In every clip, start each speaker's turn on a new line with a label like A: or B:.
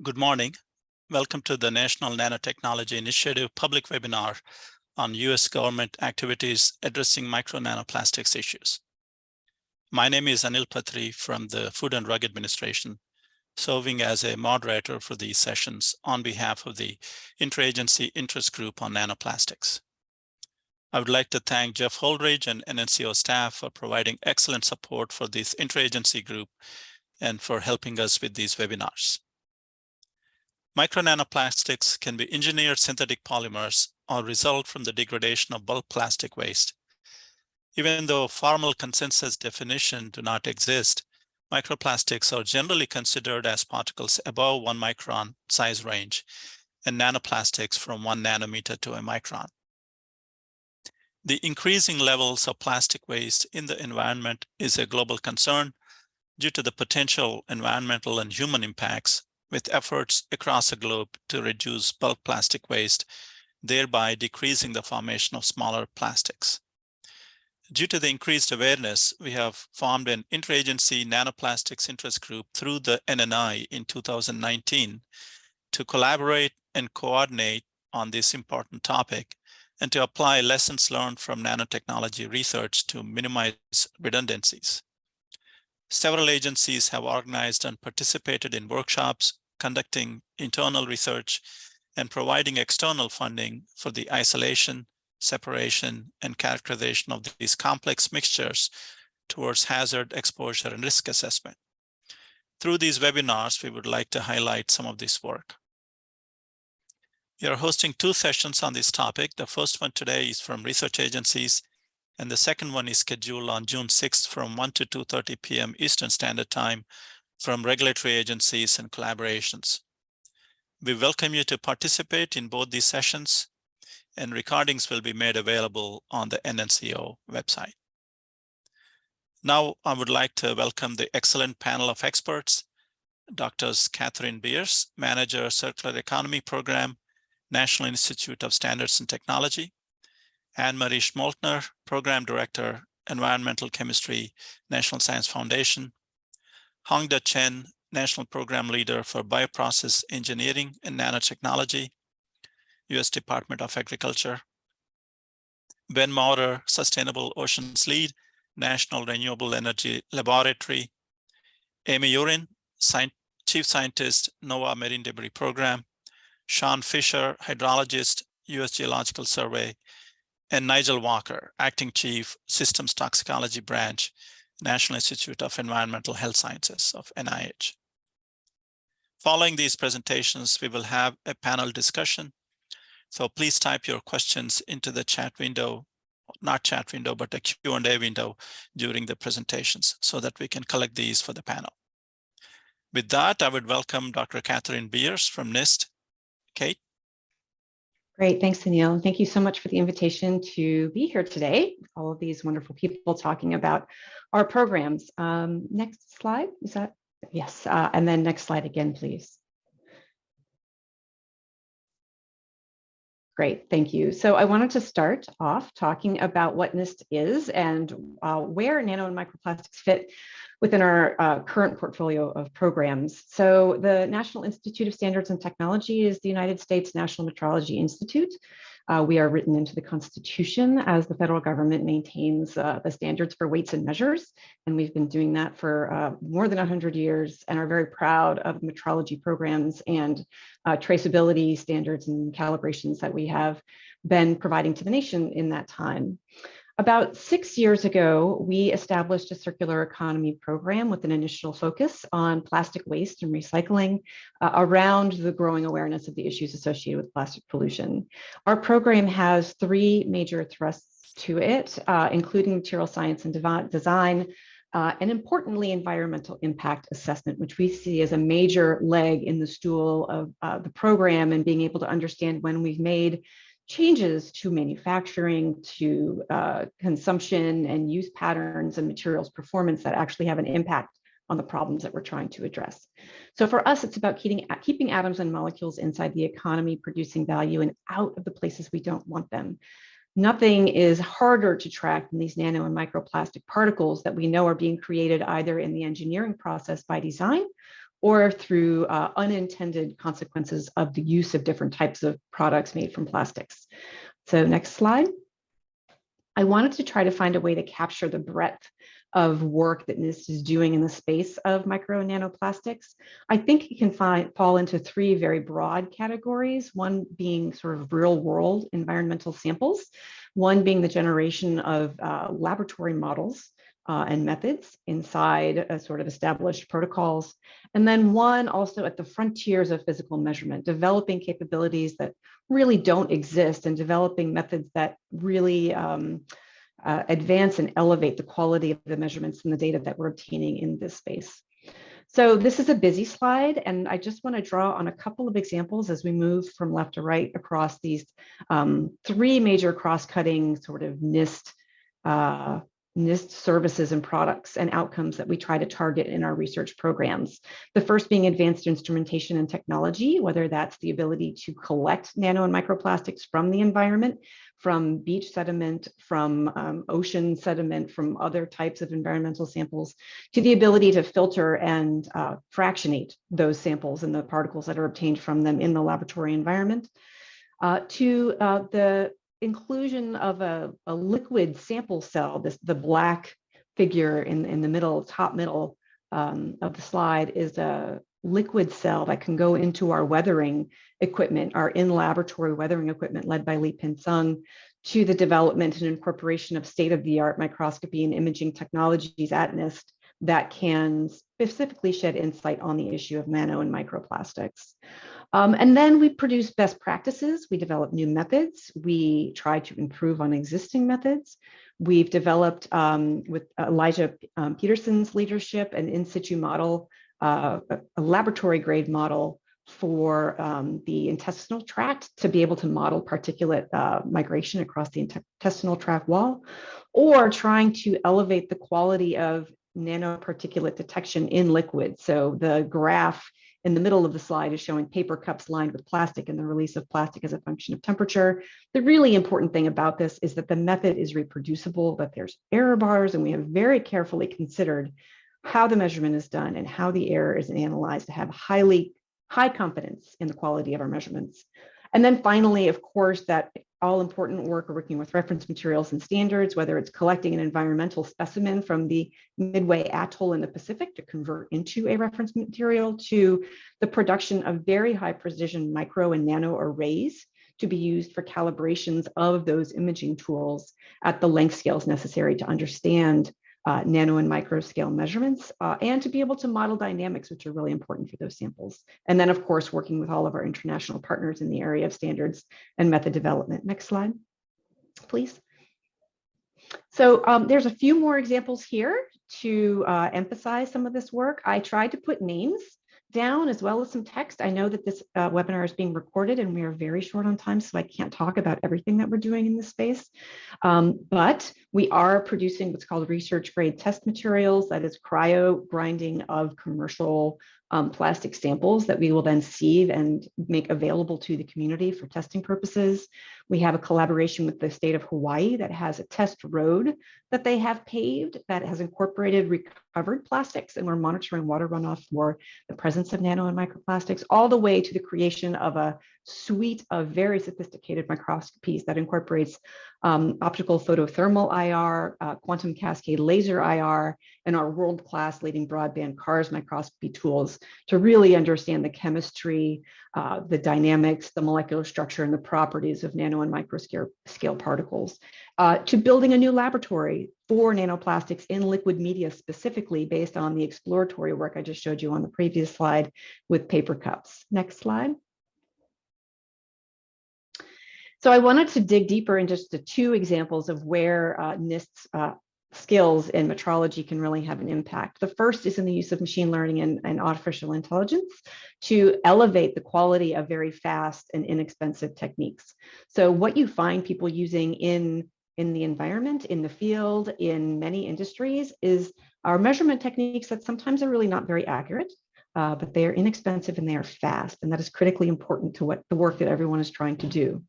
A: Good morning. Welcome to the National Nanotechnology Initiative public webinar on U.S. government activities addressing micro nanoplastics issues. My name is Anil Patri from the Food and Drug Administration, serving as a moderator for these sessions on behalf of the Interagency Interest Group on Nanoplastics. I would like to thank Jeff Holdridge and NNCO staff for providing excellent support for this interagency group and for helping us with these webinars. Micro nanoplastics can be engineered synthetic polymers or result from the degradation of bulk plastic waste. Even though formal consensus definition do not exist, microplastics are generally considered as particles above 1 micron size range and nanoplastics from 1 nanometer to a micron. The increasing levels of plastic waste in the environment is a global concern due to the potential environmental and human impacts, with efforts across the globe to reduce bulk plastic waste, thereby decreasing the formation of smaller plastics. Due to the increased awareness, we have formed an interagency nanoplastics interest group through the NNI in 2019 to collaborate and coordinate on this important topic and to apply lessons learned from nanotechnology research to minimize redundancies. Several agencies have organized and participated in workshops, conducting internal research, and providing external funding for the isolation, separation, and characterization of these complex mixtures towards hazard, exposure, and risk assessment. Through these webinars, we would like to highlight some of this work. We are hosting 2 sessions on this topic. The first one today is from research agencies, and the second one is scheduled on June 6th from 1 to 2:30 p.m. Eastern Standard Time from regulatory agencies and collaborations. We welcome you to participate in both these sessions, and recordings will be made available on the NNCO website. Now, I would like to welcome the excellent panel of experts, Drs. Catherine Beers, Manager, Circular Economy Program, National Institute of Standards and Technology, Anne-Marie Schmoltner, Program Director, Environmental Chemistry, National Science Foundation, Hongda Chen, National Program Leader for Bioprocess Engineering and Nanotechnology, U.S. Department of Agriculture, Ben Maurer, Sustainable Oceans Lead, National Renewable Energy Laboratory, Amy Urin, Chief Scientist, NOAA Marine Debris Program, Sean Fisher, Hydrologist, U.S. Geological Survey, and Nigel Walker, Acting Chief, Systems Toxicology Branch, National Institute of Environmental Health Sciences of NIH. Following these presentations, we will have a panel discussion. So please type your questions into the chat window, not chat window, but the Q&A window during the presentations so that we can collect these for the panel. With that, I would welcome Dr. Catherine Beers from NIST. Kate?
B: Great, thanks, Anil. Thank you so much for the invitation to be here today. All of these wonderful people talking about our programs. Next slide, is that? Yes, and then next slide again, please. Great, thank you. So I wanted to start off talking about what NIST is and where nano and microplastics fit within our current portfolio of programs. So the National Institute of Standards and Technology is the United States National Metrology Institute. We are written into the Constitution as the federal government maintains the standards for weights and measures. And we've been doing that for more than 100 years and are very proud of metrology programs and traceability standards and calibrations that we have been providing to the nation in that time. About 6 years ago, we established a circular economy program with an initial focus on plastic waste and recycling around the growing awareness of the issues associated with plastic pollution. Our program has 3 major thrusts to it, including material science and design, and importantly, environmental impact assessment, which we see as a major leg in the stool of the program and being able to understand when we've made changes to manufacturing, to consumption and use patterns and materials performance that actually have an impact on the problems that we're trying to address. So for us, it's about keeping atoms and molecules inside the economy, producing value and out of the places we don't want them. Nothing is harder to track than these nano and microplastic particles that we know are being created either in the engineering process by design or through unintended consequences of the use of different types of products made from plastics. So next slide. I wanted to try to find a way to capture the breadth of work that NIST is doing in the space of micro and nanoplastics. I think it can fall into three very broad categories, one being sort of real world environmental samples, one being the generation of laboratory models and methods inside a sort of established protocols, and then one also at the frontiers of physical measurement, developing capabilities that really don't exist and developing methods that really advance and elevate the quality of the measurements and the data that we're obtaining in this space. So this is a busy slide, and I just want to draw on a couple of examples as we move from left to right across these three major cross-cutting sort of NIST services and products and outcomes that we try to target in our research programs. The first being advanced instrumentation and technology, whether that's the ability to collect nano and microplastics from the environment, from beach sediment, from ocean sediment, from other types of environmental samples, to the ability to filter and fractionate those samples and the particles that are obtained from them in the laboratory environment, to the inclusion of a liquid sample cell. The black figure in the middle, top middle of the slide is a liquid cell that can go into our weathering equipment, our in-laboratory weathering equipment led by Li-Pin Sung, to the development and incorporation of state-of-the-art microscopy and imaging technologies at NIST that can specifically shed insight on the issue of nano and microplastics. And then we produce best practices. We develop new methods. We try to improve on existing methods. We've developed, with Elijah Peterson's leadership, an in situ model, a laboratory grade model for the intestinal tract to be able to model particulate migration across the intestinal tract wall, or trying to elevate the quality of nanoparticulate detection in liquid. So the graph in the middle of the slide is showing paper cups lined with plastic and the release of plastic as a function of temperature. The really important thing about this is that the method is reproducible, that there's error bars, and we have very carefully considered how the measurement is done and how the error is analyzed to have high confidence in the quality of our measurements. And then finally, of course, that all important work working with reference materials and standards, whether it's collecting an environmental specimen from the Midway Atoll in the Pacific to convert into a reference material, to the production of very high precision micro and nano arrays to be used for calibrations of those imaging tools at the length scales necessary to understand nano and micro scale measurements, and to be able to model dynamics, which are really important for those samples. And then, of course, working with all of our international partners in the area of standards and method development. Next slide, please. So there's a few more examples here to emphasize some of this work. I tried to put names down as well as some text. I know that this webinar is being recorded and we are very short on time, so I can't talk about everything that we're doing in this space. But we are producing what's called research grade test materials, that is cryo grinding of commercial plastic samples that we will then sieve and make available to the community for testing purposes. We have a collaboration with the state of Hawaii that has a test road that they have paved that has incorporated recovered plastics, and we're monitoring water runoff for the presence of nano and microplastics, all the way to the creation of a suite of very sophisticated microscopies that incorporates optical photothermal IR, quantum cascade laser IR, and our world-class leading broadband CARS microscopy tools to really understand the chemistry, the dynamics, the molecular structure, and the properties of nano and microscale particles, to building a new laboratory for nanoplastics in liquid media, specifically based on the exploratory work I just showed you on the previous slide with paper cups. Next slide. So I wanted to dig deeper in just the two examples of where NIST's skills in metrology can really have an impact. The first is in the use of machine learning and artificial intelligence to elevate the quality of very fast and inexpensive techniques. So what you find people using in the environment, in the field, in many industries, is our measurement techniques that sometimes are really not very accurate, but they are inexpensive and they are fast. And that is critically important to what the work that everyone is trying to do.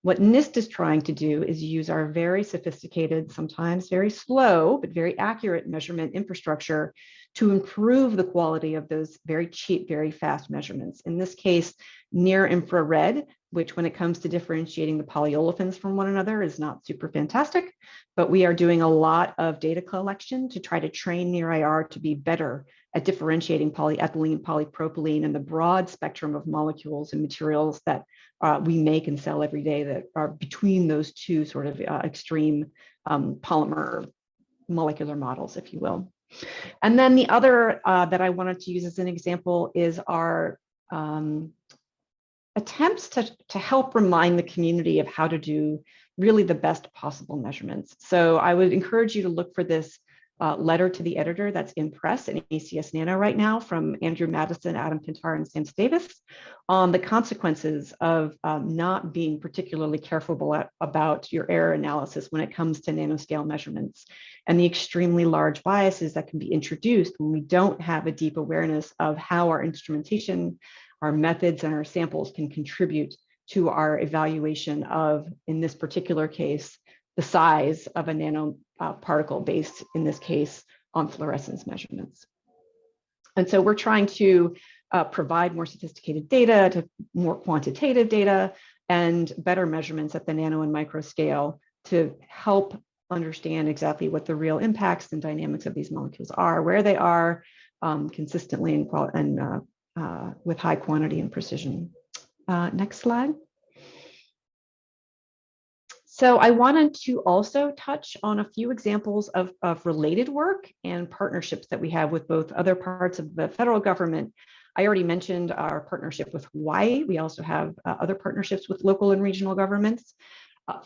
B: What NIST is trying to do is use our very sophisticated, sometimes very slow, but very accurate measurement infrastructure to improve the quality of those very cheap, very fast measurements. In this case, near infrared, which when it comes to differentiating the polyolefins from one another is not super fantastic, but we are doing a lot of data collection to try to train near IR to be better at differentiating polyethylene, polypropylene, and the broad spectrum of molecules and materials that we make and sell every day that are between those two sort of extreme polymer molecular models, if you will. And then the other that I wanted to use as an example is our attempts to help remind the community of how to do really the best possible measurements. So I would encourage you to look for this letter to the editor that's in press in ACS Nano right now from Andrew Madison, Adam Pintar, and Sam Davis on the consequences of not being particularly careful about your error analysis when it comes to nanoscale measurements and the extremely large biases that can be introduced when we don't have a deep awareness of how our instrumentation, our methods, and our samples can contribute to our evaluation of, in this particular case, the size of a nanoparticle based, in this case, on fluorescence measurements. And so we're trying to provide more sophisticated data, to more quantitative data, and better measurements at the nano and micro scale to help understand exactly what the real impacts and dynamics of these molecules are, where they are consistently and with high quantity and precision. Next slide. So I wanted to also touch on a few examples of related work and partnerships that we have with both other parts of the federal government. I already mentioned our partnership with Hawaii. We also have other partnerships with local and regional governments.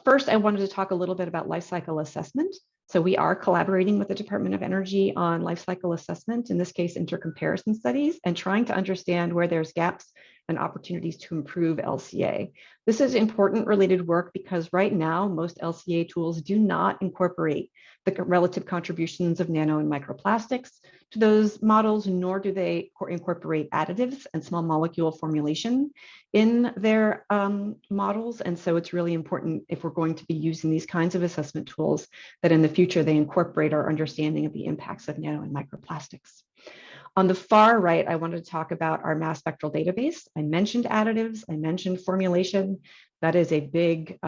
B: First, I wanted to talk a little bit about life cycle assessment. So we are collaborating with the Department of Energy on life cycle assessment, in this case, intercomparison studies, and trying to understand where there's gaps and opportunities to improve LCA. This is important related work because right now, most LCA tools do not incorporate the relative contributions of nano and microplastics to those models, nor do they incorporate additives and small molecule formulation in their models. And so it's really important, if we're going to be using these kinds of assessment tools, that in the future they incorporate our understanding of the impacts of nano and microplastics. On the far right, I wanted to talk about our mass spectral database. I mentioned additives, I mentioned formulation. That is a big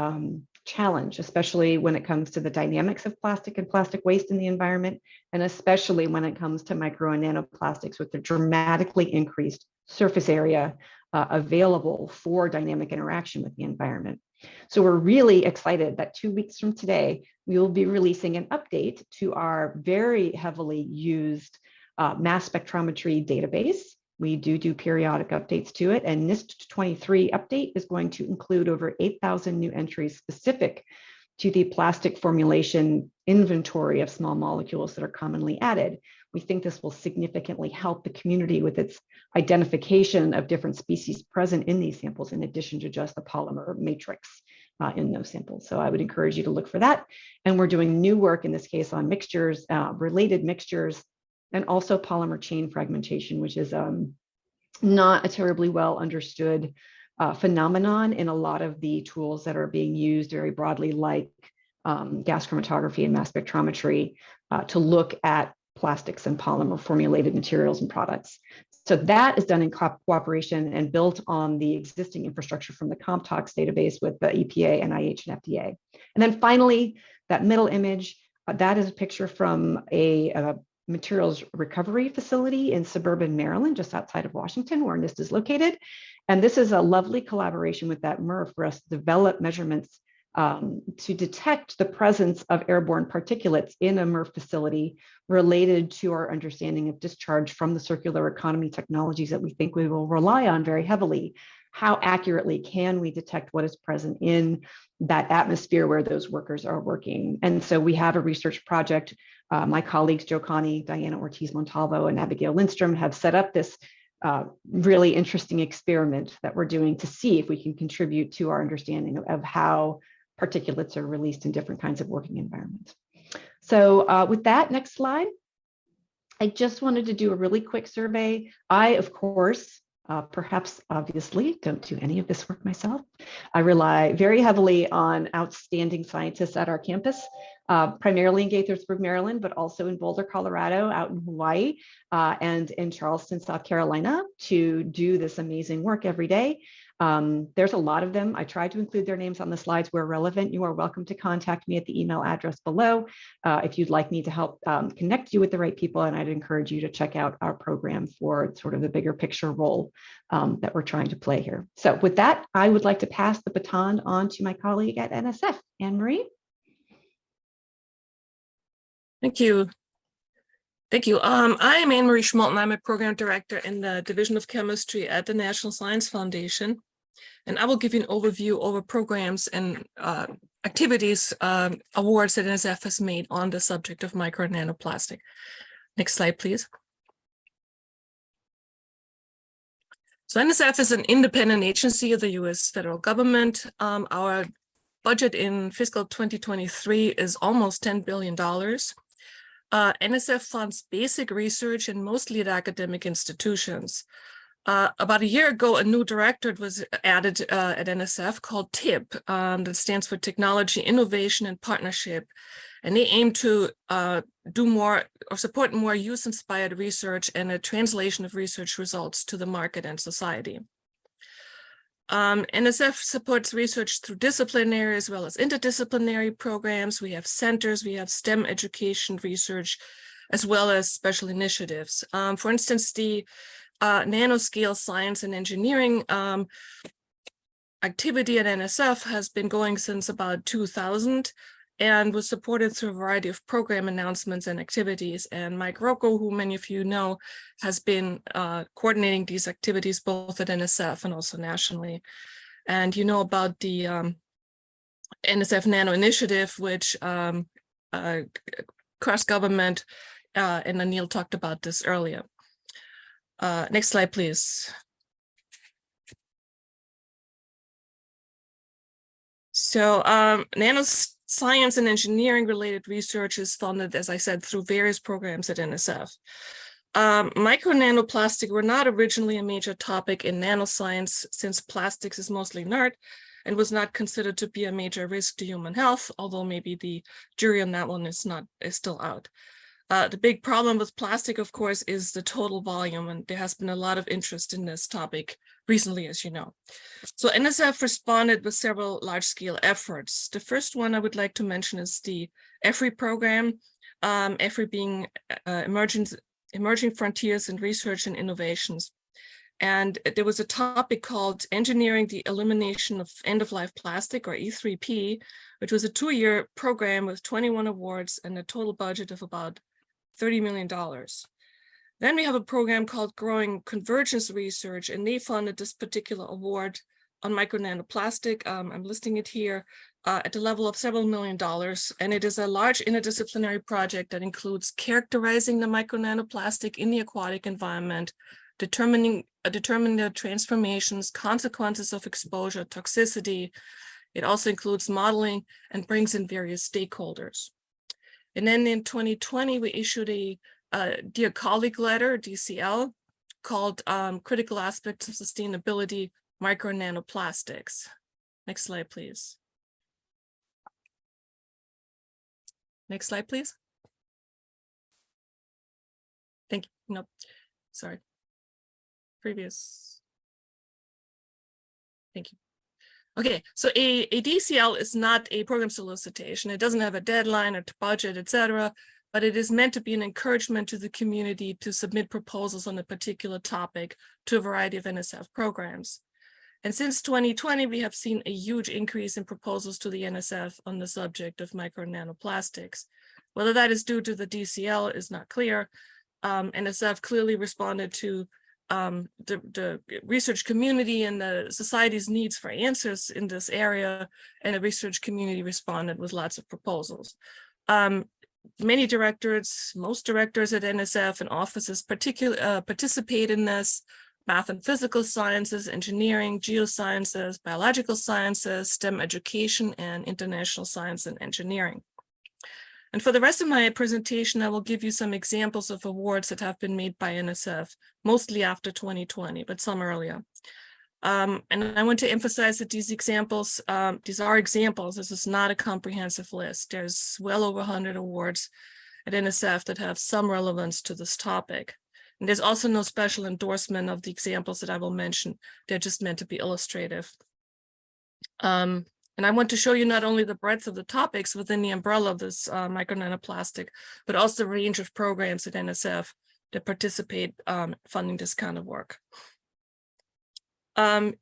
B: challenge, especially when it comes to the dynamics of plastic and plastic waste in the environment, and especially when it comes to micro and nanoplastics with the dramatically increased surface area available for dynamic interaction with the environment. So we're really excited that 2 weeks from today, we will be releasing an update to our very heavily used mass spectrometry database. We do periodic updates to it, and NIST 23 update is going to include over 8,000 new entries specific to the plastic formulation inventory of small molecules that are commonly added. We think this will significantly help the community with its identification of different species present in these samples, in addition to just the polymer matrix in those samples. So I would encourage you to look for that. And we're doing new work in this case on mixtures, related mixtures, and also polymer chain fragmentation, which is not a terribly well understood phenomenon in a lot of the tools that are being used very broadly, like gas chromatography and mass spectrometry, to look at plastics and polymer formulated materials and products. So that is done in cooperation and built on the existing infrastructure from the CompTox database with the EPA, NIH, and FDA. And then finally, that middle image, that is a picture from a materials recovery facility in suburban Maryland, just outside of Washington, where NIST is located. And this is a lovely collaboration with that MRF for us to develop measurements to detect the presence of airborne particulates in a MRF facility related to our understanding of discharge from the circular economy technologies that we think we will rely on very heavily. How accurately can we detect what is present in that atmosphere where those workers are working? And so we have a research project. My colleagues, Joe Connie, Diana Ortiz-Montalvo, and Abigail Lindstrom have set up this really interesting experiment that we're doing to see if we can contribute to our understanding of how particulates are released in different kinds of working environments. So with that, next slide. I just wanted to do a really quick survey. I, of course, Perhaps, obviously, don't do any of this work myself. I rely very heavily on outstanding scientists at our campus, primarily in Gaithersburg, Maryland, but also in Boulder, Colorado, out in Hawaii, and in Charleston, South Carolina, to do this amazing work every day. There's a lot of them. I tried to include their names on the slides where relevant. You are welcome to contact me at the email address below if you'd like me to help connect you with the right people. And I'd encourage you to check out our program for sort of the bigger picture role that we're trying to play here. So with that, I would like to pass the baton on to my colleague at NSF, Anne-Marie.
C: Thank you. Thank you. I am Anne-Marie Schmalten. I'm a program director in the Division of Chemistry at the National Science Foundation. And I will give you an overview over programs and activities, awards that NSF has made on the subject of micro and nanoplastic. Next slide, please. So NSF is an independent agency of the US federal government. Our budget in fiscal 2023 is almost $10 billion. NSF funds basic research and mostly at academic institutions. About a year ago, a new directorate was added at NSF called TIP, that stands for Technology, Innovation, and Partnership. And they aim to do more or support more use-inspired research and a translation of research results to the market and society. NSF supports research through disciplinary as well as interdisciplinary programs. We have centers, we have STEM education research, as well as special initiatives. For instance, the nanoscale science and engineering activity at NSF has been going since about 2000 and was supported through a variety of program announcements and activities. And Mike Rocco, who many of you know, has been coordinating these activities both at NSF and also nationally. And you know about the NSF Nano Initiative, which cross-government, and Anil talked about this earlier. Next slide, please. So nanoscience and engineering related research is funded, as I said, through various programs at NSF. Micro nanoplastic were not originally a major topic in nanoscience, since plastics is mostly inert and was not considered to be a major risk to human health, although maybe the jury on that one is still out. The big problem with plastic, of course, is the total volume, and there has been a lot of interest in this topic recently, as you know. So NSF responded with several large-scale efforts. The first one I would like to mention is the EFRI program, EFRI being Emerging Frontiers in Research and Innovations. And there was a topic called Engineering the Elimination of End-of-Life Plastic, or E3P, which was a 2-year program with 21 awards and a total budget of about $30 million. Then we have a program called Growing Convergence Research, and they funded this particular award on micro nanoplastic. I'm listing it here at the level of several $1 million. And it is a large interdisciplinary project that includes characterizing the micro nanoplastic in the aquatic environment, determining the transformations, consequences of exposure, toxicity. It also includes modeling and brings in various stakeholders. And then in 2020, we issued a Dear Colleague letter, DCL, called Critical Aspects of Sustainability, Micro and Nanoplastics. Next slide, please. Next slide, please. Thank you. No, sorry. Previous. Thank you. Okay, so a DCL is not a program solicitation. It doesn't have a deadline or budget, etc., but it is meant to be an encouragement to the community to submit proposals on a particular topic to a variety of NSF programs. And since 2020, we have seen a huge increase in proposals to the NSF on the subject of micro and nanoplastics. Whether that is due to the DCL is not clear. NSF clearly responded to the research community and the society's needs for answers in this area, and the research community responded with lots of proposals. Many directorates, most directors at NSF and offices participate in this: math and physical sciences, engineering, geosciences, biological sciences, STEM education, and international science and engineering. And for the rest of my presentation, I will give you some examples of awards that have been made by NSF, mostly after 2020, but some earlier. And I want to emphasize that these examples, these are examples. This is not a comprehensive list. There's well over 100 awards at NSF that have some relevance to this topic. And there's also no special endorsement of the examples that I will mention. They're just meant to be illustrative. And I want to show you not only the breadth of the topics within the umbrella of this micronanoplastic, but also the range of programs at NSF that participate funding this kind of work.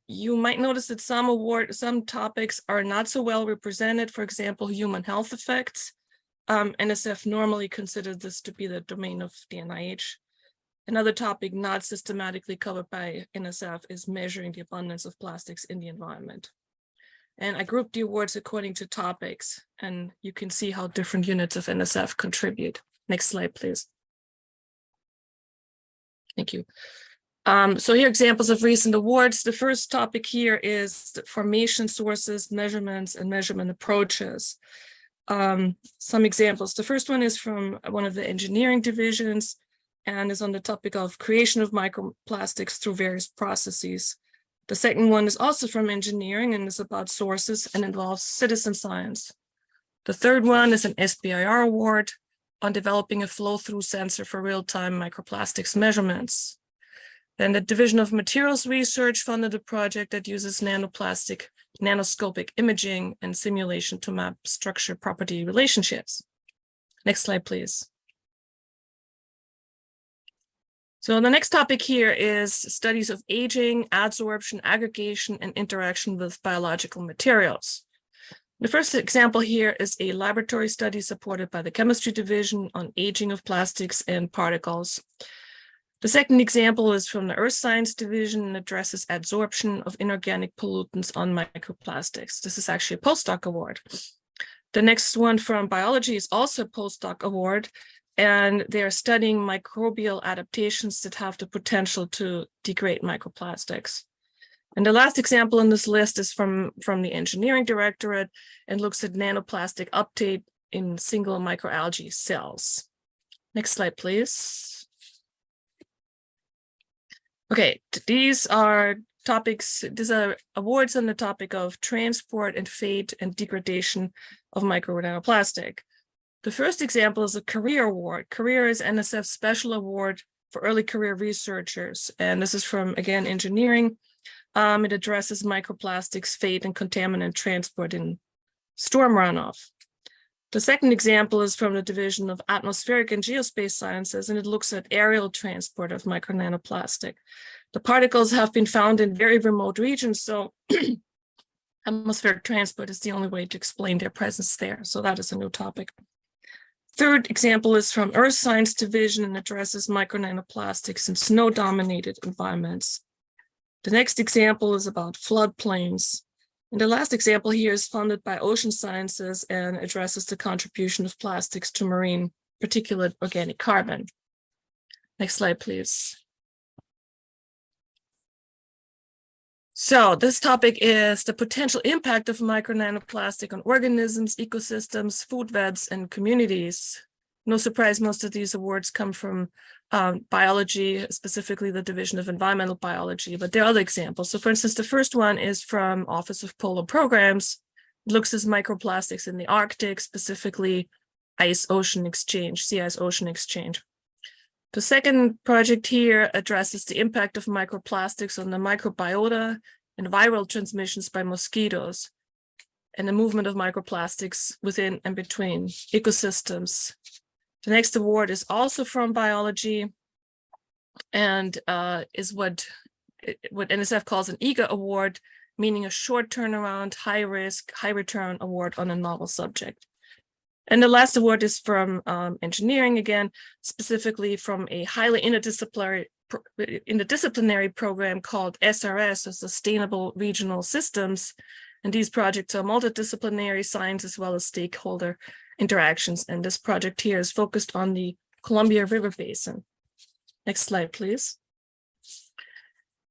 C: You might notice that some topics are not so well represented. For example, human health effects. NSF normally considers this to be the domain of the NIH. Another topic not systematically covered by NSF is measuring the abundance of plastics in the environment. And I grouped the awards according to topics, and you can see how different units of NSF contribute. Next slide, please. Thank you. So here are examples of recent awards. The first topic here is the formation sources, measurements, and measurement approaches. Some examples. The first one is from one of the engineering divisions and is on the topic of creation of microplastics through various processes. The second one is also from engineering and is about sources and involves citizen science. The third one is an SBIR award on developing a flow-through sensor for real-time microplastics measurements. Then the Division of Materials Research funded a project that uses nanoplastic nanoscopic imaging and simulation to map structure property relationships. Next slide, please. So the next topic here is studies of aging, adsorption, aggregation, and interaction with biological materials. The first example here is a laboratory study supported by the chemistry division on aging of plastics and particles. The second example is from the earth science division and addresses adsorption of inorganic pollutants on microplastics. This is actually a postdoc award. The next one from biology is also a postdoc award, and they are studying microbial adaptations that have the potential to degrade microplastics. And the last example in this list is from the engineering directorate and looks at nanoplastic uptake in single microalgae cells. Next slide, please. Okay, these are topics, these are awards on the topic of transport and fate and degradation of micronanoplastic. The first example is a career award. Career is NSF's special award for early career researchers. And this is from, again, engineering. It addresses microplastics, fate, and contaminant transport in storm runoff. The second example is from the Division of Atmospheric and Geospace Sciences, and it looks at aerial transport of micronanoplastic. The particles have been found in very remote regions, so atmospheric transport is the only way to explain their presence there. So that is a new topic. Third example is from Earth Science Division and addresses micronanoplastics in snow-dominated environments. The next example is about floodplains. And the last example here is funded by Ocean Sciences and addresses the contribution of plastics to marine particulate organic carbon. Next slide, please. So this topic is the potential impact of micronanoplastic on organisms, ecosystems, food webs, and communities. No surprise, most of these awards come from biology, specifically the Division of Environmental Biology, but there are other examples. So for instance, the first one is from Office of Polar Programs. It looks at microplastics in the Arctic, specifically ice-ocean exchange, sea ice-ocean exchange. The second project here addresses the impact of microplastics on the microbiota and viral transmissions by mosquitoes and the movement of microplastics within and between ecosystems. The next award is also from biology and is what NSF calls an EAGA award, meaning a short turnaround, high risk, high return award on a novel subject. And the last award is from engineering, again, specifically from a highly interdisciplinary program called SRS, or Sustainable Regional Systems. And these projects are multidisciplinary science as well as stakeholder interactions. And this project here is focused on the Columbia River Basin. Next slide, please.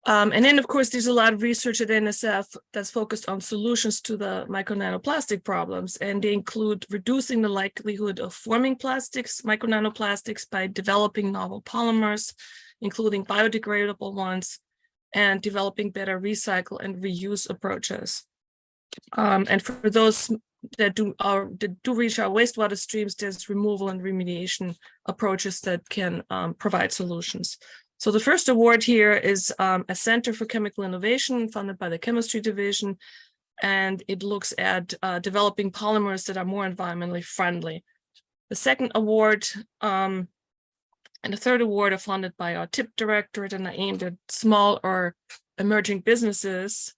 C: And then, of course, there's a lot of research at NSF that's focused on solutions to the micro nanoplastic problems, and they include reducing the likelihood of forming plastics, micro nanoplastics, by developing novel polymers, including biodegradable ones, and developing better recycle and reuse approaches. And for those that do reach our wastewater streams, there's removal and remediation approaches that can provide solutions. So the first award here is a Center for Chemical Innovation funded by the Chemistry Division, and it looks at developing polymers that are more environmentally friendly. The second award and the third award are funded by our TIP Directorate and are aimed at small or emerging businesses.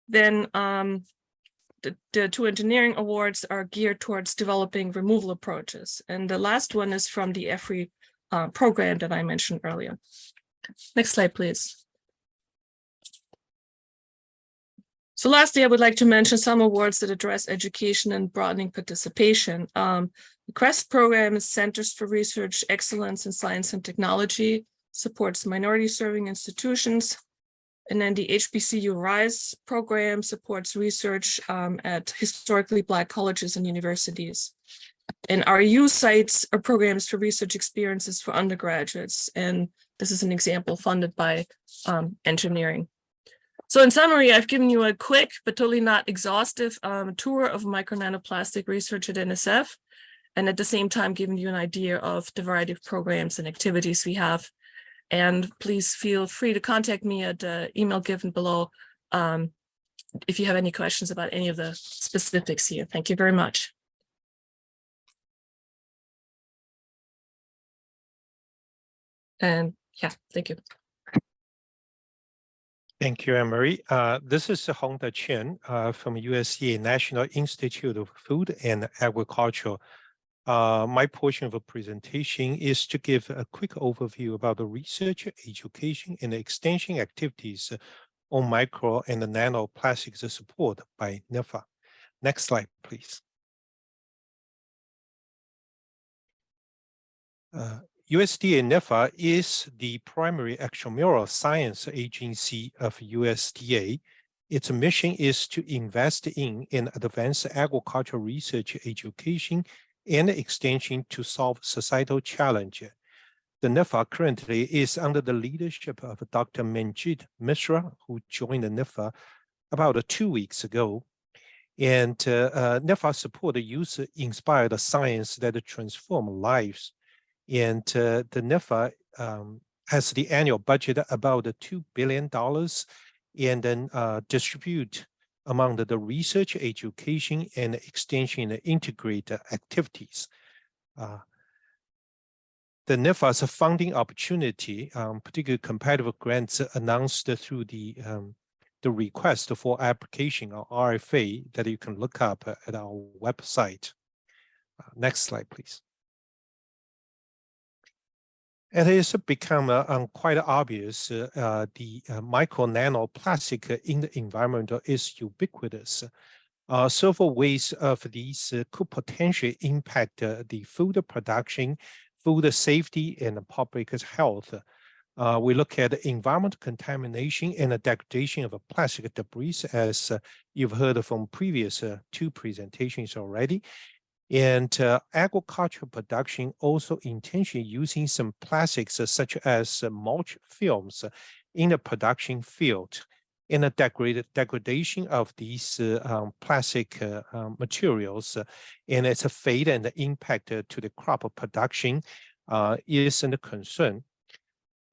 C: Then the two engineering awards are geared towards developing removal approaches. And the last one is from the EFRI program that I mentioned earlier. Next slide, please. So lastly, I would like to mention some awards that address education and broadening participation. The CREST program is Centers for Research Excellence in Science and Technology, supports minority serving institutions. And then the HBCU RISE program supports research at historically Black colleges and universities. And our U sites are programs for research experiences for undergraduates. And this is an example funded by engineering. So in summary, I've given you a quick but totally not exhaustive tour of micro nanoplastic research at NSF, and at the same time given you an idea of the variety of programs and activities we have. And please feel free to contact me at the email given below if you have any questions about any of the specifics here. Thank you very much. And yeah, thank you.
D: Thank you, Anne-Marie. This is Hongda Chen from USDA National Institute of Food and Agriculture. My portion of the presentation is to give a quick overview about the research, education, and extension activities on micro and nanoplastics support by NIFA. Next slide, please. USDA NIFA is the primary extramural science agency of USDA. Its mission is to invest in and advance agricultural research, education, and extension to solve societal challenges. The NIFA currently is under the leadership of Dr. Manjit Mishra, who joined the NIFA about 2 weeks ago. And NIFA supports user-inspired science that transforms lives. And the NIFA has the annual budget about $2 billion and then distribute among the research, education, and extension and integrate activities. The NIFA's funding opportunity, particularly competitive grants announced through the request for application or RFA that you can look up at our website. Next slide, please. It has become quite obvious the micro nanoplastic in the environment is ubiquitous. Several ways of these could potentially impact the food production, food safety, and public health. We look at environmental contamination and the degradation of plastic debris, as you've heard from previous 2 presentations already. And agricultural production also intentionally using some plastics such as mulch films in the production field. In the degradation of these plastic materials and its fate and the impact to the crop production is a concern.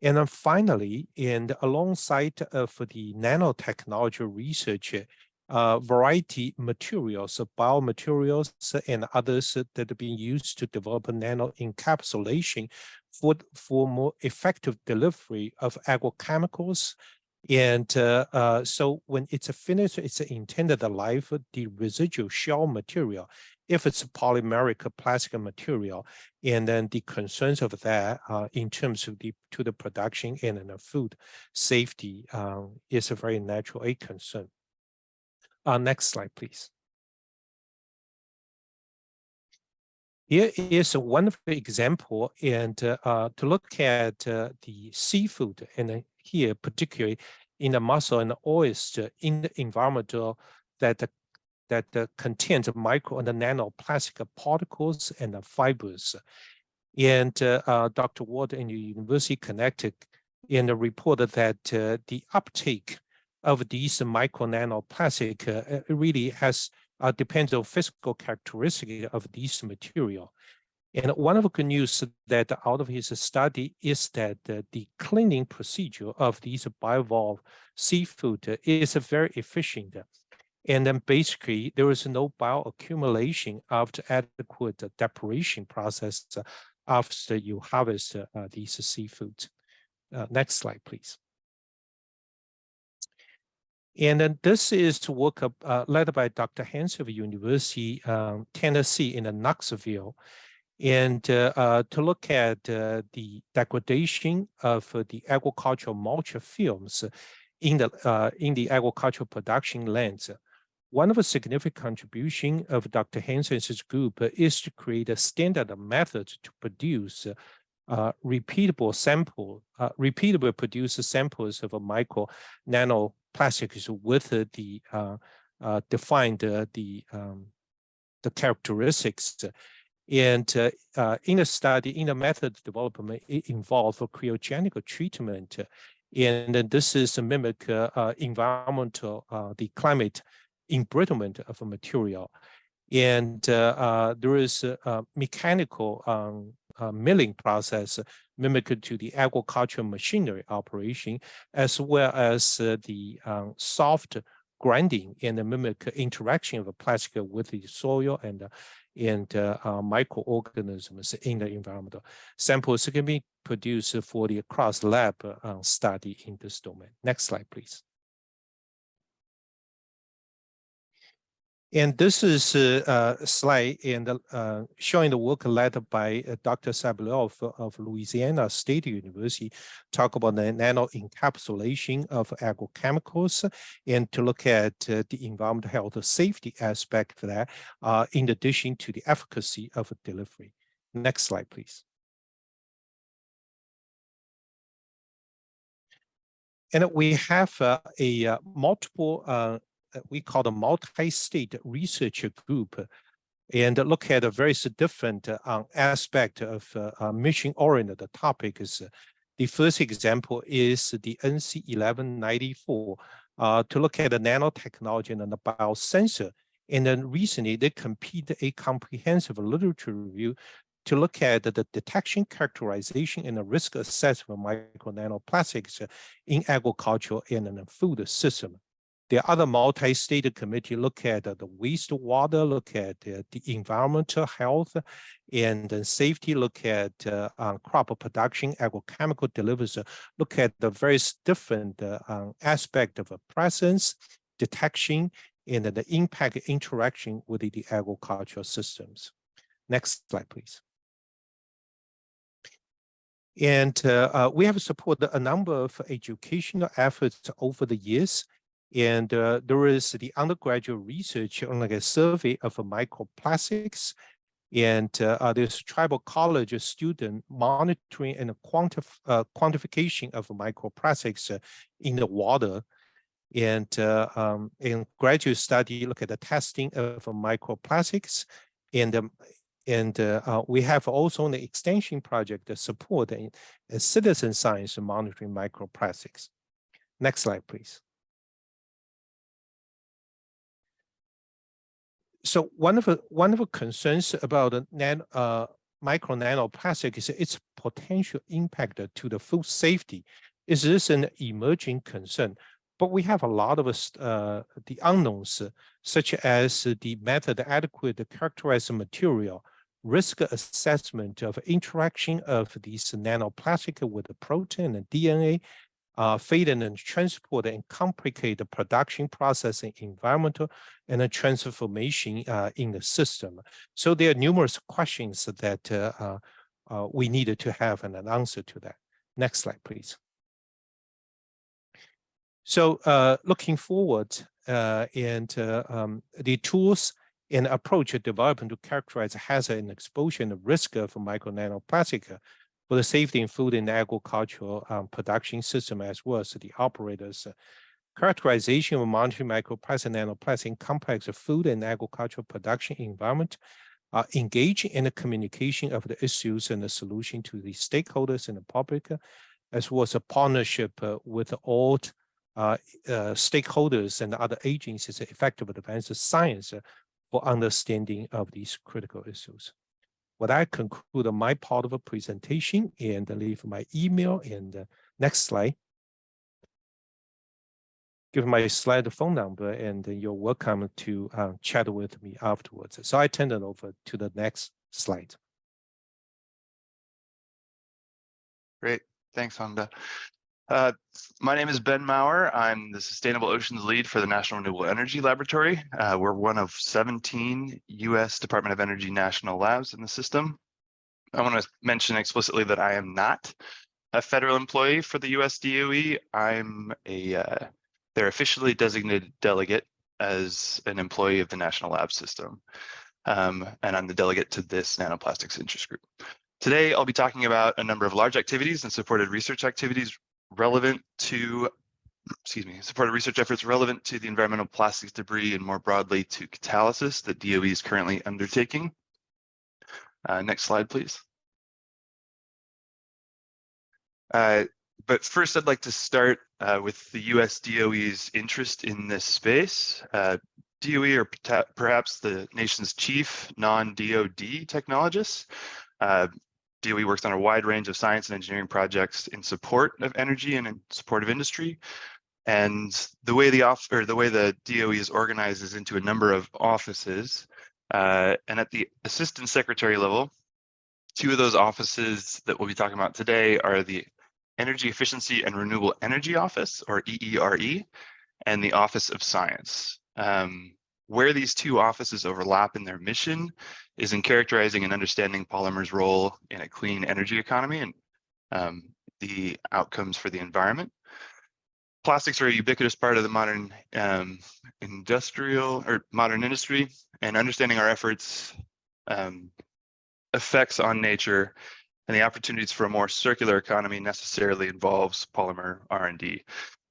D: And then finally, and alongside of the nanotechnology research, variety materials, biomaterials, and others that are being used to develop nano encapsulation for more effective delivery of agrochemicals. And so when it's finished, its intended life, the residual shell material, if it's a polymeric plastic material, and then the concerns of that in terms of the production and the food safety is a very natural concern. Next slide, please. Here is one example, and to look at the seafood, and here particularly in the mussel and oyster in the environment that contains micro and nanoplastic particles and fibers. And Dr. Ward in the University of Connecticut reported that the uptake of these micro nanoplastic really has depends on physical characteristic of this material. And one of the good news that out of his study is that the cleaning procedure of these bivalve seafood is very efficient. And then basically there is no bioaccumulation after adequate depuration process after you harvest these seafood. Next slide, please. And then this is work led by Dr. Hans of University Tennessee in Knoxville, and to look at the degradation of the agricultural mulch films in the agricultural production lands. One of the significant contributions of Dr. Hansen's group is to create a standard method to produce repeatable produce samples of micro nanoplastics with the defined the characteristics. And in the study, in the method development, it involved cryogenic treatment, and this is a mimic environmental the climate embrittlement of a material. And there is a mechanical milling process mimicked to the agricultural machinery operation, as well as the soft grinding and the mimic interaction of a plastic with the soil and microorganisms in the environment. Samples can be produced for the cross-lab study in this domain. Next slide, please. And this is a slide and showing the work led by Dr. Sabalov of Louisiana State University, talk about the nano encapsulation of agrochemicals and to look at the environmental health safety aspect for that, in addition to the efficacy of delivery. Next slide, please. And we have a multiple we call the multi-state research group, and look at a very different aspect of mission-oriented topics. The first example is the NC 1194 to look at the nanotechnology and the biosensor. And then recently they completed a comprehensive literature review to look at the detection, characterization, and the risk assessment of micro nanoplastics in agriculture and in the food system. The other multi-state committee look at the wastewater, look at the environmental health and then safety, look at crop production, agrochemical deliveries, look at the various different aspect of presence, detection, and the impact interaction with the agricultural systems. Next slide, please. And we have supported a number of educational efforts over the years. And there is the undergraduate research on like a survey of microplastics, and there's tribal college student monitoring and quantification of microplastics in the water. And in graduate study, look at the testing of microplastics, and we have also an extension project that support citizen science monitoring microplastics. Next slide, please. So one of the concerns about micro nanoplastic is its potential impact to the food safety. Is this an emerging concern? But we have a lot of the unknowns, such as the method adequate to characterize the material, risk assessment of interaction of these nanoplastic with the protein and DNA, feed and transport and complicate the production process and environmental and the transformation in the system. So there are numerous questions that we needed to have an answer to that. Next slide, please. So looking forward and the tools an approach developed to characterize hazard and exposure and risk of micro nanoplastic for the safety in food and agricultural production system, as well as the operators. Characterization of monitoring microplastic nanoplastic in complex food and agricultural production environment, engaging in the communication of the issues and the solution to the stakeholders and the public, as well as a partnership with all stakeholders and other agencies effective advanced science for understanding of these critical issues. Well, that concludes my part of a presentation, and leave my email and next slide. Give my slide the phone number, and you're welcome to chat with me afterwards. So I turn it over to the next slide.
E: Great, thanks, Hongda. My name is Ben Maurer. I'm the Sustainable Oceans Lead for the National Renewable Energy Laboratory. We're one of 17 U.S. Department of Energy national labs in the system. I want to mention explicitly that I am not a federal employee for the U.S. DOE. I'm their officially designated delegate as an employee of the National Lab System. And I'm the delegate to this nanoplastics interest group. Today, I'll be talking about a number of large activities and supported research activities relevant to, supported research efforts relevant to the environmental plastics debris and more broadly to catalysis that DOE is currently undertaking. Next slide, please. But first, I'd like to start with the US DOE's interest in this space. DOE are perhaps the nation's chief non-DoD technologists. DOE works on a wide range of science and engineering projects in support of energy and in support of industry. And the way the DOE is organized is into a number of offices. And at the assistant secretary level, two of those offices that we'll be talking about today are the Energy Efficiency and Renewable Energy Office, or EERE, and the Office of Science. Where these two offices overlap in their mission is in characterizing and understanding polymers' role in a clean energy economy and the outcomes for the environment. Plastics are a ubiquitous part of the modern modern industry, and understanding our efforts effects on nature and the opportunities for a more circular economy necessarily involves polymer R&D.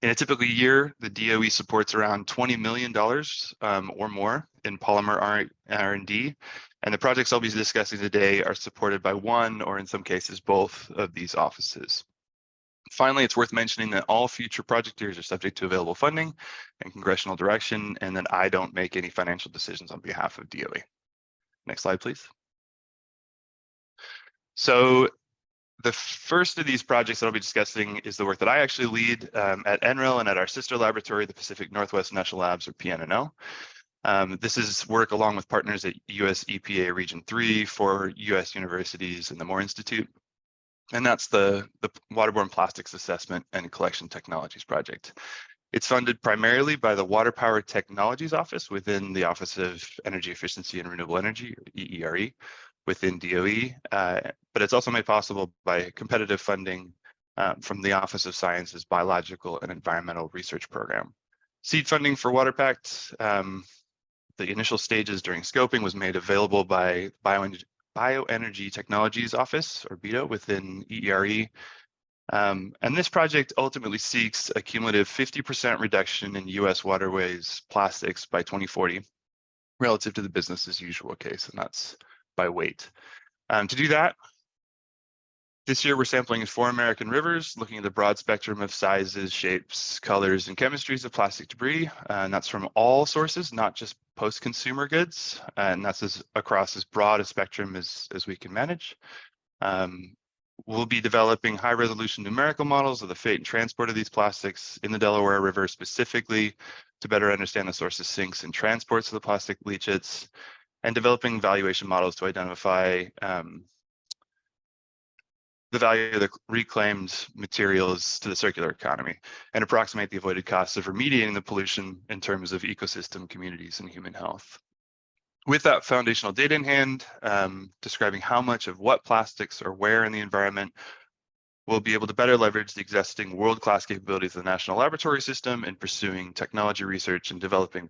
E: In a typical year, the DOE supports around $20 million or more in polymer R&D, and the projects I'll be discussing today are supported by one, or in some cases, both of these offices. Finally, it's worth mentioning that all future project years are subject to available funding and congressional direction, and that I don't make any financial decisions on behalf of DOE. Next slide, please. So the first of these projects that I'll be discussing is the work that I actually lead at NREL and at our sister laboratory, the Pacific Northwest National Labs, or PNNL. This is work along with partners at US EPA Region 3 for US universities and the Moore Institute. And that's the Waterborne Plastics Assessment and Collection Technologies project. It's funded primarily by the Water Power Technologies Office within the Office of Energy Efficiency and Renewable Energy, or EERE, within DOE, but it's also made possible by competitive funding from the Office of Science's Biological and Environmental Research Program. Seed funding for WaterPact, the initial stages during scoping was made available by Bioenergy Technologies Office, or BETO, within EERE. And this project ultimately seeks a cumulative 50% reduction in US waterways plastics by 2040 relative to the business as usual case, and that's by weight. To do that, this year we're sampling 4 American rivers, looking at the broad spectrum of sizes, shapes, colors, and chemistries of plastic debris. And that's from all sources, not just post-consumer goods. And that's across as broad a spectrum as we can manage. We'll be developing high-resolution numerical models of the fate and transport of these plastics in the Delaware River, specifically to better understand the sources, sinks, and transports of the plastic leachates, and developing valuation models to identify the value of the reclaimed materials to the circular economy and approximate the avoided costs of remediating the pollution in terms of ecosystem, communities, and human health. With that foundational data in hand, describing how much of what plastics are where in the environment, we'll be able to better leverage the existing world-class capabilities of the National Laboratory System in pursuing technology research and developing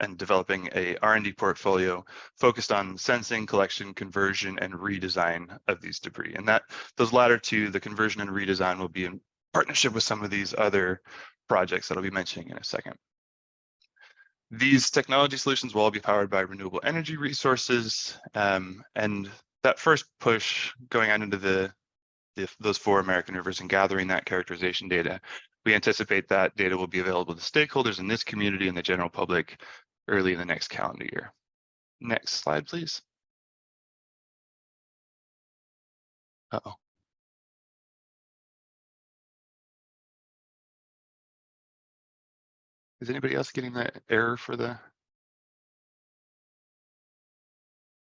E: and developing a R&D portfolio focused on sensing, collection, conversion, and redesign of these debris. And those latter two, the conversion and redesign, will be in partnership with some of these other projects that I'll be mentioning in a second. These technology solutions will all be powered by renewable energy resources, and that first push going out into those 4 American rivers and gathering that characterization data, we anticipate that data will be available to stakeholders in this community and the general public early in the next calendar year. Next slide, please. Uh-oh. Is anybody else getting that error for the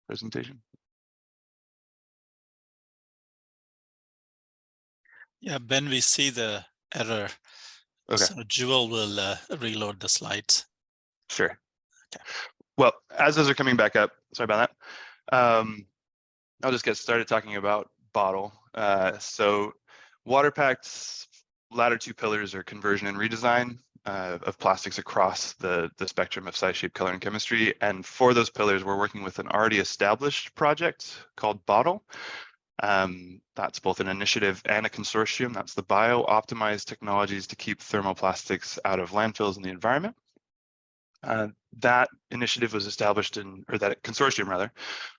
E: presentation?
A: Yeah, Ben, we see the error.
E: Okay.
A: So Jewel will reload the slides.
E: Sure.
A: Okay.
E: Well, as those are coming back up, sorry about that. I'll just get started talking about bottle. So WaterPact's latter 2 pillars are conversion and redesign of plastics across the spectrum of size, shape, color, and chemistry. And for those pillars, we're working with an already established project called Bottle. That's both an initiative and a consortium. That's the bio-optimized technologies to keep thermoplastics out of landfills in the environment. That initiative was established or that consortium rather,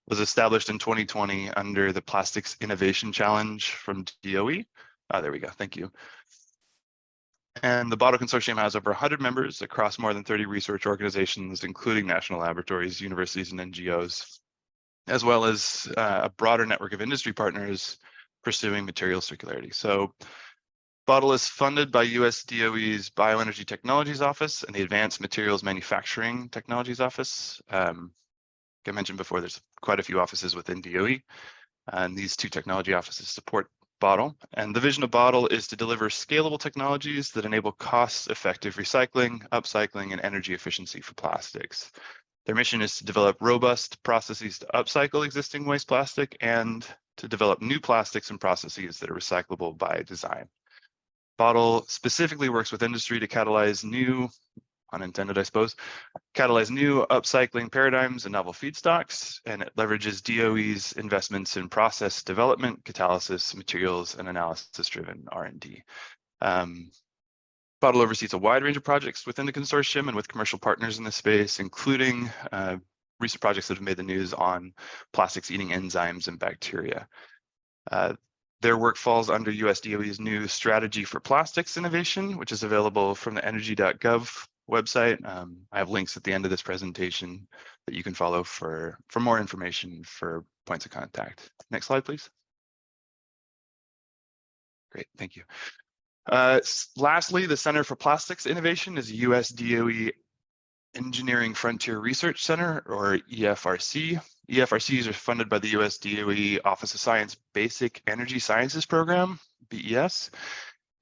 E: was established in 2020 under the Plastics Innovation Challenge from DOE. There we go, thank you. And the Bottle Consortium has over 100 members across more than 30 research organizations, including national laboratories, universities, and NGOs, as well as a broader network of industry partners pursuing material circularity. So Bottle is funded by US DOE's Bioenergy Technologies Office and the Advanced Materials Manufacturing Technologies Office. Like I mentioned before, there's quite a few offices within DOE, and these 2 technology offices support Bottle. And the vision of Bottle is to deliver scalable technologies that enable cost-effective recycling, upcycling, and energy efficiency for plastics. Their mission is to develop robust processes to upcycle existing waste plastic and to develop new plastics and processes that are recyclable by design. Bottle specifically works with industry to catalyze new, unintended I suppose, catalyze new upcycling paradigms and novel feedstocks, and it leverages DOE's investments in process development, catalysis, materials, and analysis-driven R&D. Bottle oversees a wide range of projects within the consortium and with commercial partners in this space, including recent projects that have made the news on plastics eating enzymes and bacteria. Their work falls under US DOE's new Strategy for Plastics Innovation, which is available from the energy.gov website. I have links at the end of this presentation that you can follow for more information for points of contact. Next slide, please. Great, thank you. Lastly, the Center for Plastics Innovation is a US DOE Engineering Frontier Research Center, or EFRC. EFRCs are funded by the US DOE Office of Science Basic Energy Sciences Program, BES.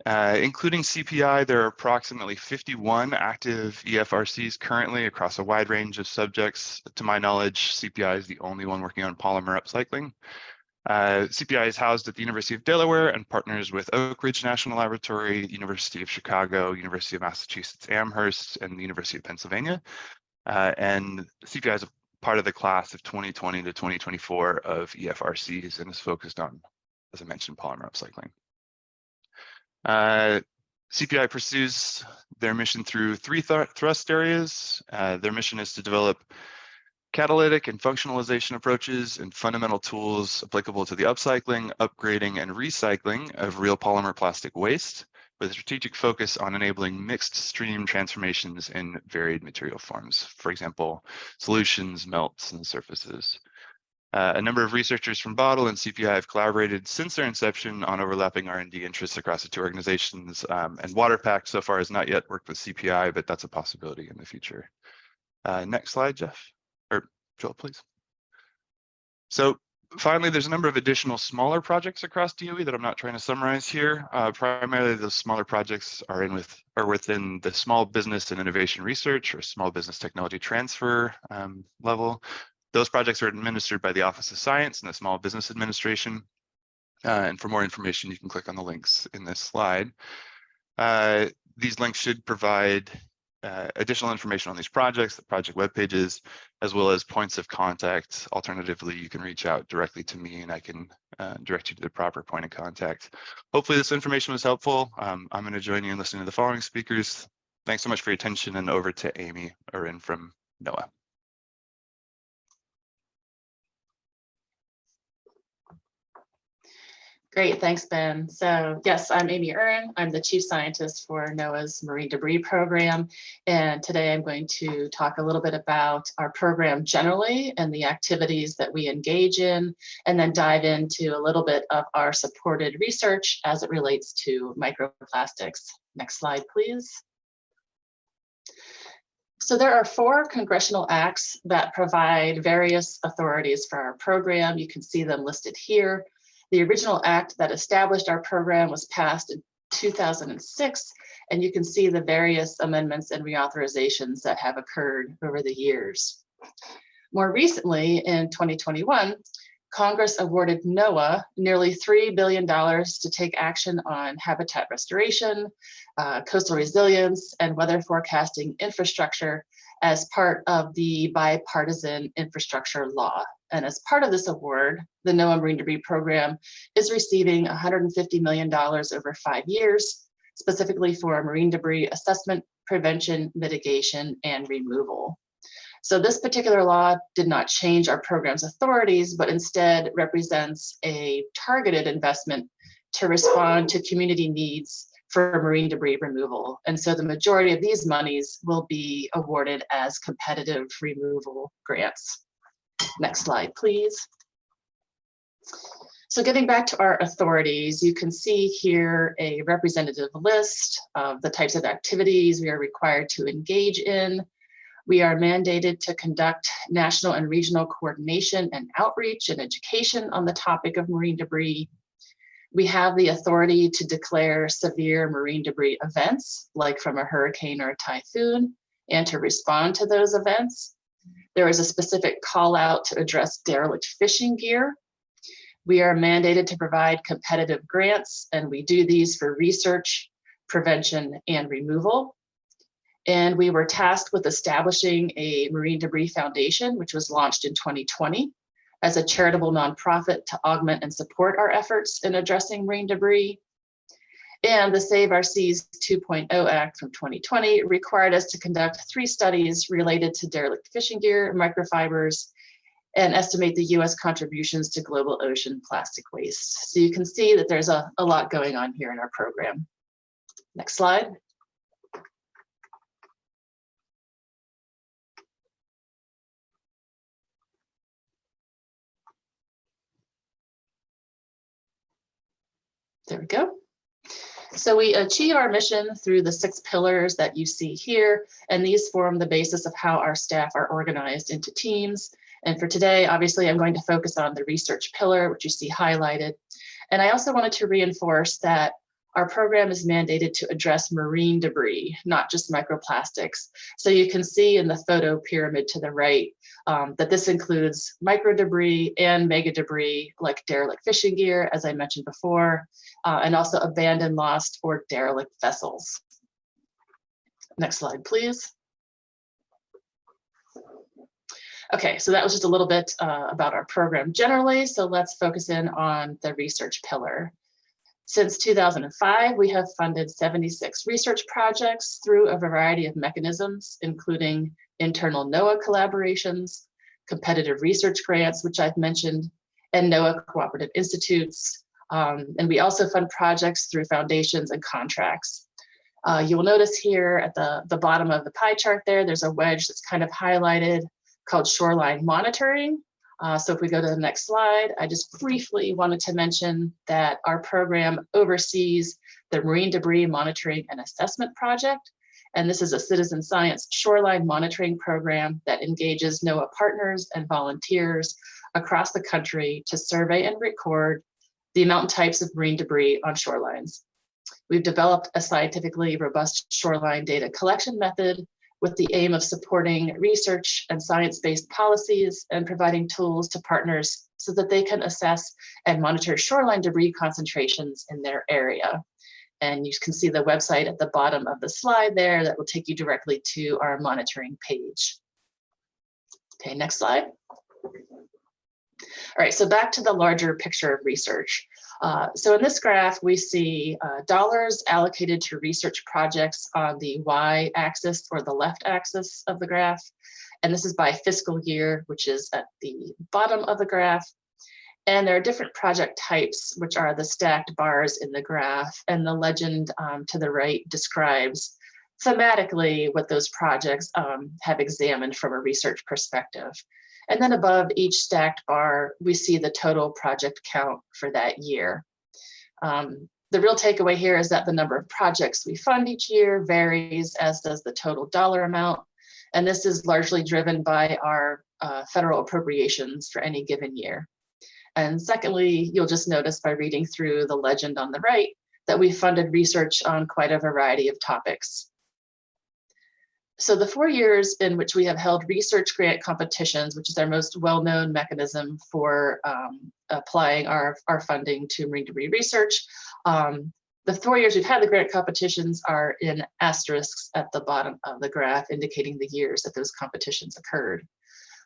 E: Including CPI, there are approximately 51 active EFRCs currently across a wide range of subjects. To my knowledge, CPI is the only one working on polymer upcycling. CPI is housed at the University of Delaware and partners with Oak Ridge National Laboratory, University of Chicago, University of Massachusetts Amherst, and the University of Pennsylvania. And CPI is a part of the class of 2020 to 2024 of EFRCs and is focused on, as I mentioned, polymer upcycling. CPI pursues their mission through 3 thrust areas. Their mission is to develop catalytic and functionalization approaches and fundamental tools applicable to the upcycling, upgrading, and recycling of real polymer plastic waste, with a strategic focus on enabling mixed stream transformations in varied material forms. For example, solutions, melts, and surfaces. A number of researchers from Bottle and CPI have collaborated since their inception on overlapping R&D interests across the 2 organizations. And WaterPact so far has not yet worked with CPI, but that's a possibility in the future. Next slide, Jeff, or Joel, please. So finally, there's a number of additional smaller projects across DOE that I'm not trying to summarize here. Primarily, those smaller projects are within the small business and innovation research or small business technology transfer level. Those projects are administered by the Office of Science and the Small Business Administration. And for more information, you can click on the links in this slide. These links should provide additional information on these projects, the project web pages, as well as points of contact. Alternatively, you can reach out directly to me and I can direct you to the proper point of contact. Hopefully this information was helpful. I'm going to join you in listening to the following speakers. Thanks so much for your attention, and over to Amy Urin from NOAA.
F: Great, thanks, Ben. So yes, I'm Amy Urin. I'm the Chief Scientist for NOAA's Marine Debris Program. And today I'm going to talk a little bit about our program generally and the activities that we engage in, and then dive into a little bit of our supported research as it relates to microplastics. Next slide, please. So there are 4 congressional acts that provide various authorities for our program. You can see them listed here. The original act that established our program was passed in 2006, and you can see the various amendments and reauthorizations that have occurred over the years. More recently, in 2021, Congress awarded NOAA nearly $3 billion to take action on habitat restoration, coastal resilience, and weather forecasting infrastructure as part of the bipartisan infrastructure law. And as part of this award, the NOAA Marine Debris Program is receiving $150 million over 5 years, specifically for marine debris assessment, prevention, mitigation, and removal. So this particular law did not change our program's authorities, but instead represents a targeted investment to respond to community needs for marine debris removal. And so the majority of these monies will be awarded as competitive removal grants. Next slide, please. So getting back to our authorities, you can see here a representative list of the types of activities we are required to engage in. We are mandated to conduct national and regional coordination and outreach and education on the topic of marine debris. We have the authority to declare severe marine debris events, like from a hurricane or a typhoon, and to respond to those events. There is a specific call out to address derelict fishing gear. We are mandated to provide competitive grants, and we do these for research, prevention, and removal. And we were tasked with establishing a Marine Debris Foundation, which was launched in 2020 as a charitable nonprofit to augment and support our efforts in addressing marine debris. And the Save Our Seas 2.0 Act from 2020 required us to conduct 3 studies related to derelict fishing gear, microfibers, and estimate the US contributions to global ocean plastic waste. So you can see that there's a lot going on here in our program. Next slide. There we go. So we achieve our mission through the 6 pillars that you see here, and these form the basis of how our staff are organized into teams. And for today, obviously, I'm going to focus on the research pillar, which you see highlighted. And I also wanted to reinforce that our program is mandated to address marine debris, not just microplastics. So you can see in the photo pyramid to the right that this includes micro debris and mega debris like derelict fishing gear, as I mentioned before, and also abandoned, lost, or derelict vessels. Next slide, please. Okay, so that was just a little bit about our program generally. So let's focus in on the research pillar. Since 2005, we have funded 76 research projects through a variety of mechanisms, including internal NOAA collaborations, competitive research grants, which I've mentioned, and NOAA cooperative institutes. And we also fund projects through foundations and contracts. You will notice here at the bottom of the pie chart there's a wedge that's kind of highlighted called shoreline monitoring. So if we go to the next slide, I just briefly wanted to mention that our program oversees the Marine Debris Monitoring and Assessment Project. And this is a citizen science shoreline monitoring program that engages NOAA partners and volunteers across the country to survey and record the amount and types of marine debris on shorelines. We've developed a scientifically robust shoreline data collection method with the aim of supporting research and science-based policies and providing tools to partners so that they can assess and monitor shoreline debris concentrations in their area. And you can see the website at the bottom of the slide there that will take you directly to our monitoring page. Okay, next slide. All right, so back to the larger picture of research. So in this graph, we see dollars allocated to research projects on the y-axis or the left axis of the graph. And this is by fiscal year, which is at the bottom of the graph. And there are different project types, which are the stacked bars in the graph. And the legend to the right describes thematically what those projects have examined from a research perspective. And then above each stacked bar, we see the total project count for that year. The real takeaway here is that the number of projects we fund each year varies, as does the total dollar amount. And this is largely driven by our federal appropriations for any given year. And secondly, you'll just notice by reading through the legend on the right that we funded research on quite a variety of topics. So the 4 years in which we have held research grant competitions, which is our most well-known mechanism for applying our funding to marine debris research, the 4 years we've had the grant competitions are in asterisks at the bottom of the graph, indicating the years that those competitions occurred.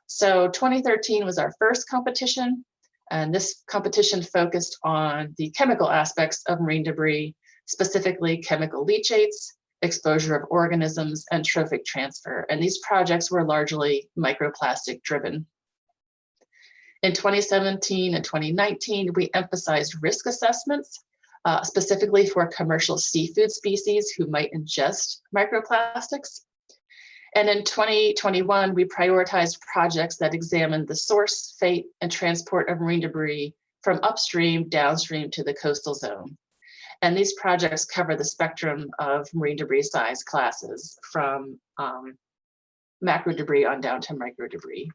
F: So 2013 was our first competition, and this competition focused on the chemical aspects of marine debris, specifically chemical leachates, exposure of organisms, and trophic transfer. And these projects were largely microplastic driven. In 2017 and 2019, we emphasized risk assessments, specifically for commercial seafood species who might ingest microplastics. And in 2021, we prioritized projects that examined the source, fate, and transport of marine debris from upstream, downstream to the coastal zone. And these projects cover the spectrum of marine debris size classes, from macro debris on down to micro debris.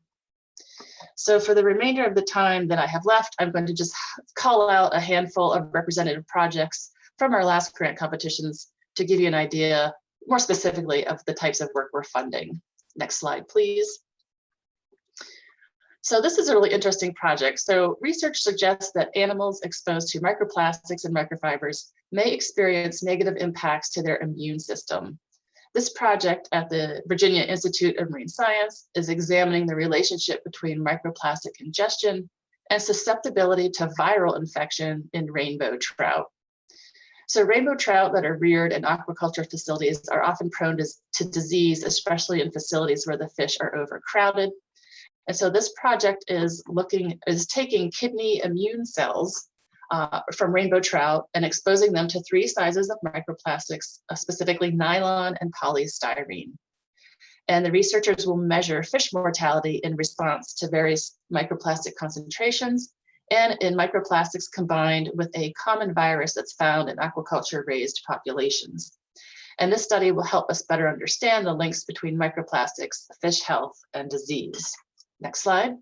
F: So for the remainder of the time that I have left, I'm going to just call out a handful of representative projects from our last grant competitions to give you an idea more specifically of the types of work we're funding. Next slide, please. So this is a really interesting project. So research suggests that animals exposed to microplastics and microfibers may experience negative impacts to their immune system. This project at the Virginia Institute of Marine Science is examining the relationship between microplastic ingestion and susceptibility to viral infection in rainbow trout. So rainbow trout that are reared in aquaculture facilities are often prone to disease, especially in facilities where the fish are overcrowded. And so this project is taking kidney immune cells from rainbow trout and exposing them to 3 sizes of microplastics, specifically nylon and polystyrene. And the researchers will measure fish mortality in response to various microplastic concentrations and in microplastics combined with a common virus that's found in aquaculture raised populations. And this study will help us better understand the links between microplastics, fish health, and disease. Next slide.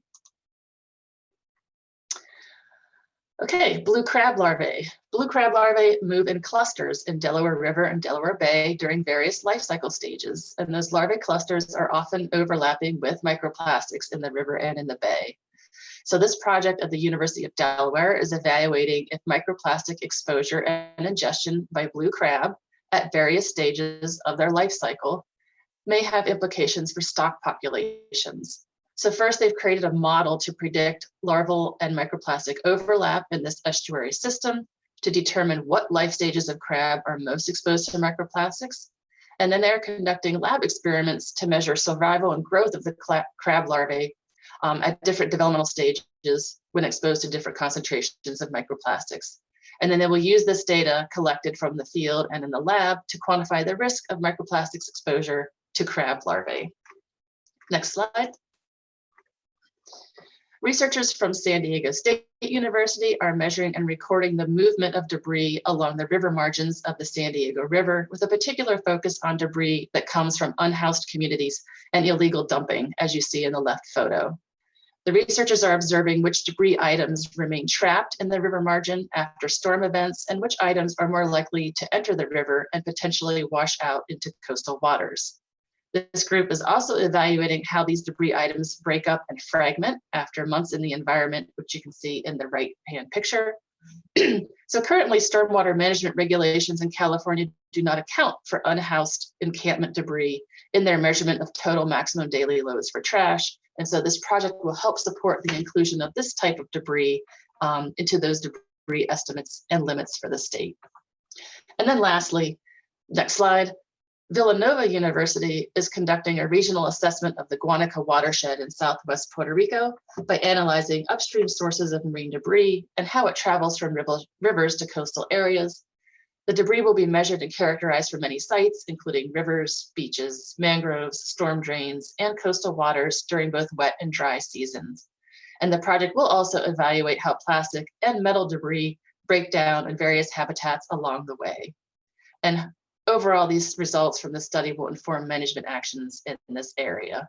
F: Okay, blue crab larvae. Blue crab larvae move in clusters in Delaware River and Delaware Bay during various life cycle stages. And those larvae clusters are often overlapping with microplastics in the river and in the bay. So this project at the University of Delaware is evaluating if microplastic exposure and ingestion by blue crab at various stages of their life cycle may have implications for stock populations. So first, they've created a model to predict larval and microplastic overlap in this estuary system to determine what life stages of crab are most exposed to microplastics. And then they're conducting lab experiments to measure survival and growth of the crab larvae at different developmental stages when exposed to different concentrations of microplastics. And then they will use this data collected from the field and in the lab to quantify the risk of microplastics exposure to crab larvae. Next slide. Researchers from San Diego State University are measuring and recording the movement of debris along the river margins of the San Diego River, with a particular focus on debris that comes from unhoused communities and illegal dumping, as you see in the left photo. The researchers are observing which debris items remain trapped in the river margin after storm events and which items are more likely to enter the river and potentially wash out into coastal waters. This group is also evaluating how these debris items break up and fragment after months in the environment, which you can see in the right-hand picture. So currently, stormwater management regulations in California do not account for unhoused encampment debris in their measurement of total maximum daily loads for trash. And so this project will help support the inclusion of this type of debris into those debris estimates and limits for the state. And then lastly, next slide, Villanova University is conducting a regional assessment of the Guanica watershed in Southwest Puerto Rico by analyzing upstream sources of marine debris and how it travels from rivers to coastal areas. The debris will be measured and characterized for many sites, including rivers, beaches, mangroves, storm drains, and coastal waters during both wet and dry seasons. And the project will also evaluate how plastic and metal debris break down in various habitats along the way. And overall, these results from the study will inform management actions in this area.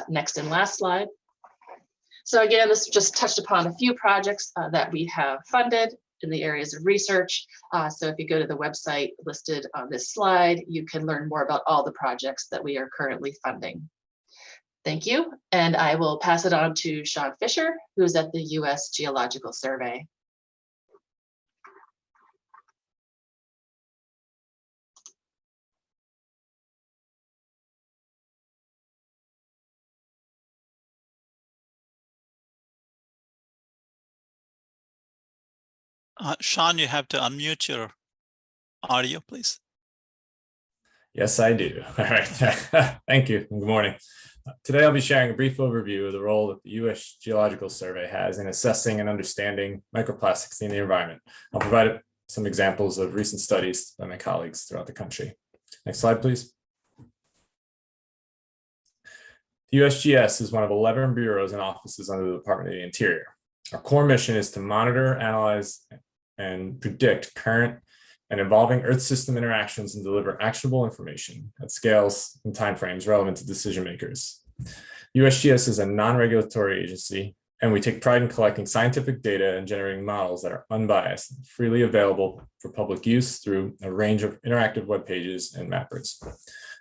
F: Next and last slide. So again, this just touched upon a few projects that we have funded in the areas of research. So if you go to the website listed on this slide, you can learn more about all the projects that we are currently funding. Thank you. And I will pass it on to Sean Fisher, who's at the U.S. Geological Survey.
A: Sean, you have to unmute your audio, please.
G: Yes, I do. All right. Thank you. Good morning. Today, I'll be sharing a brief overview of the role that the U.S. Geological Survey has in assessing and understanding microplastics in the environment. I'll provide some examples of recent studies by my colleagues throughout the country. Next slide, please. The USGS is one of 11 bureaus and offices under the Department of the Interior. Our core mission is to monitor, analyze, and predict current and evolving Earth system interactions and deliver actionable information at scales and timeframes relevant to decision makers. USGS is a non-regulatory agency, and we take pride in collecting scientific data and generating models that are unbiased, freely available for public use through a range of interactive web pages and mappers.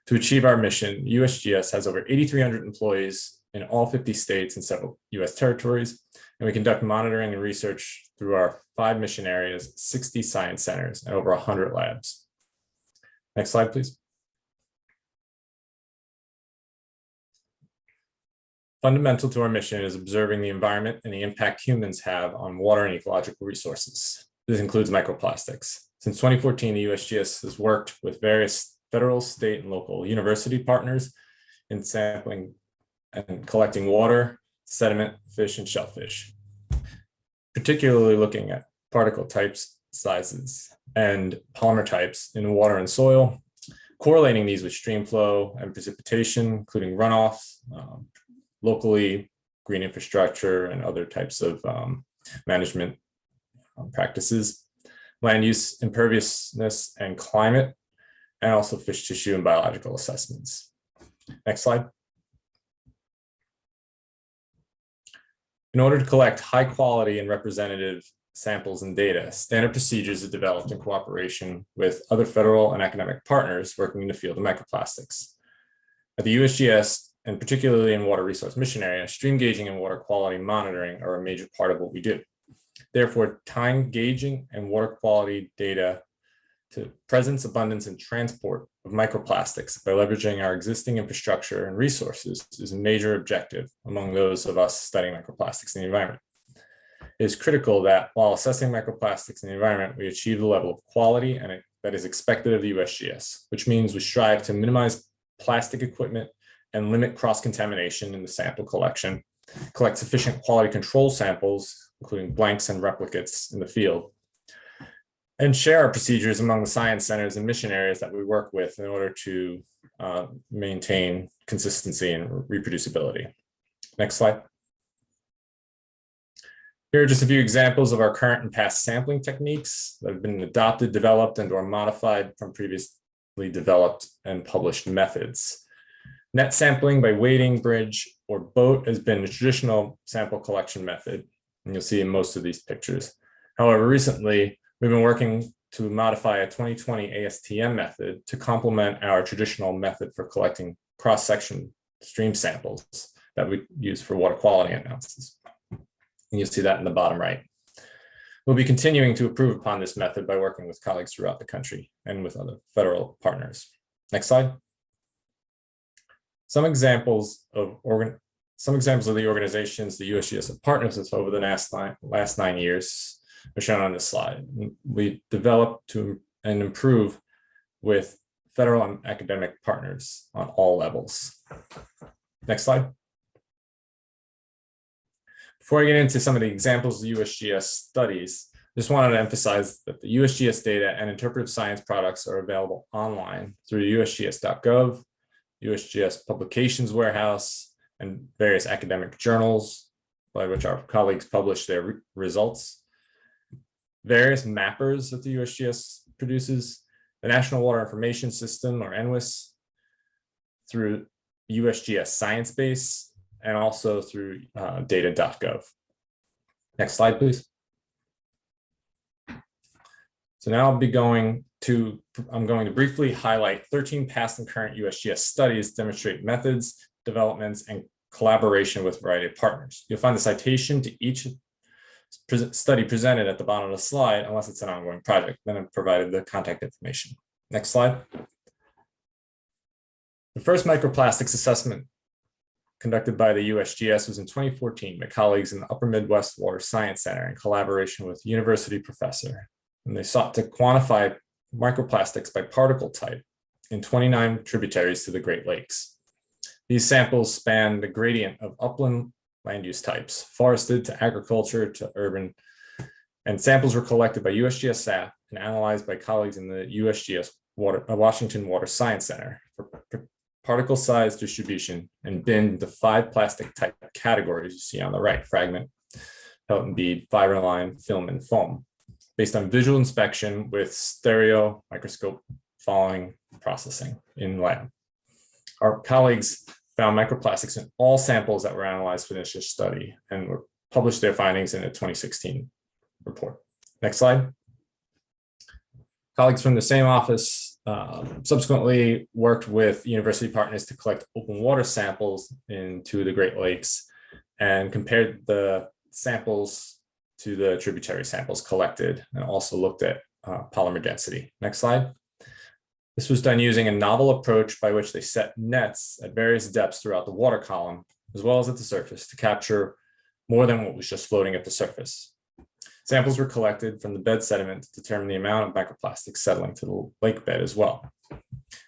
G: To achieve our mission, USGS has over 8,300 employees in all 50 states and several US territories, and we conduct monitoring and research through our 5 mission areas, 60 science centers, and over 100 labs. Next slide, please. Fundamental to our mission is observing the environment and the impact humans have on water and ecological resources. This includes microplastics. Since 2014, the USGS has worked with various federal, state, and local university partners in sampling and collecting water, sediment, fish, and shellfish, particularly looking at particle types, sizes, and polymer types in water and soil, correlating these with stream flow and precipitation, including runoff, locally, green infrastructure, and other types of management practices, land use imperviousness and climate, and also fish tissue and biological assessments. Next slide. In order to collect high quality and representative samples and data, standard procedures are developed in cooperation with other federal and academic partners working in the field of microplastics. At the USGS, and particularly in water resource mission area, stream gauging and water quality monitoring are a major part of what we do. Therefore, tying gauging and water quality data to presence, abundance, and transport of microplastics by leveraging our existing infrastructure and resources is a major objective among those of us studying microplastics in the environment. It is critical that while assessing microplastics in the environment, we achieve the level of quality that is expected of the USGS, which means we strive to minimize plastic equipment and limit cross-contamination in the sample collection, collect sufficient quality control samples, including blanks and replicates in the field, and share our procedures among the science centers and mission areas that we work with in order to maintain consistency and reproducibility. Next slide. Here are just a few examples of our current and past sampling techniques that have been adopted, developed, and or modified from previously developed and published methods. Net sampling by wading, bridge, or boat has been a traditional sample collection method, and you'll see in most of these pictures. However, recently, we've been working to modify a 2020 ASTM method to complement our traditional method for collecting cross-section stream samples that we use for water quality analysis. And you'll see that in the bottom right. We'll be continuing to improve upon this method by working with colleagues throughout the country and with other federal partners. Next slide. Some examples of the organizations the USGS have partnered with over the last 9 years are shown on this slide. We develop to and improve with federal and academic partners on all levels. Next slide. Before I get into some of the examples of USGS studies, just wanted to emphasize that the USGS data and interpretive science products are available online through usgs.gov, USGS Publications Warehouse, and various academic journals by which our colleagues publish their results. Various mappers that the USGS produces, the National Water Information System, or NWIS, through USGS Science Base, and also through data.gov. Next slide, please. So now I'm going to briefly highlight 13 past and current USGS studies demonstrate methods, developments, and collaboration with a variety of partners. You'll find the citation to each study presented at the bottom of the slide, unless it's an ongoing project. Then I've provided the contact information. Next slide. The first microplastics assessment conducted by the USGS was in 2014 by colleagues in the Upper Midwest Water Science Center in collaboration with university professor. And they sought to quantify microplastics by particle type in 29 tributaries to the Great Lakes. These samples span the gradient of upland land use types, forested to agriculture to urban, and samples were collected by USGS staff and analyzed by colleagues in the USGS Washington Water Science Center for particle size distribution and binned into 5 plastic type categories you see on the right: fragment, pellet and bead, fiberline, film, and foam, based on visual inspection with stereo microscope following processing in lab. Our colleagues found microplastics in all samples that were analyzed for this study and published their findings in a 2016 report. Next slide. Colleagues from the same office subsequently worked with university partners to collect open water samples into the Great Lakes and compared the samples to the tributary samples collected, and also looked at polymer density. Next slide. This was done using a novel approach by which they set nets at various depths throughout the water column, as well as at the surface, to capture more than what was just floating at the surface. Samples were collected from the bed sediment to determine the amount of microplastics settling to the lake bed as well.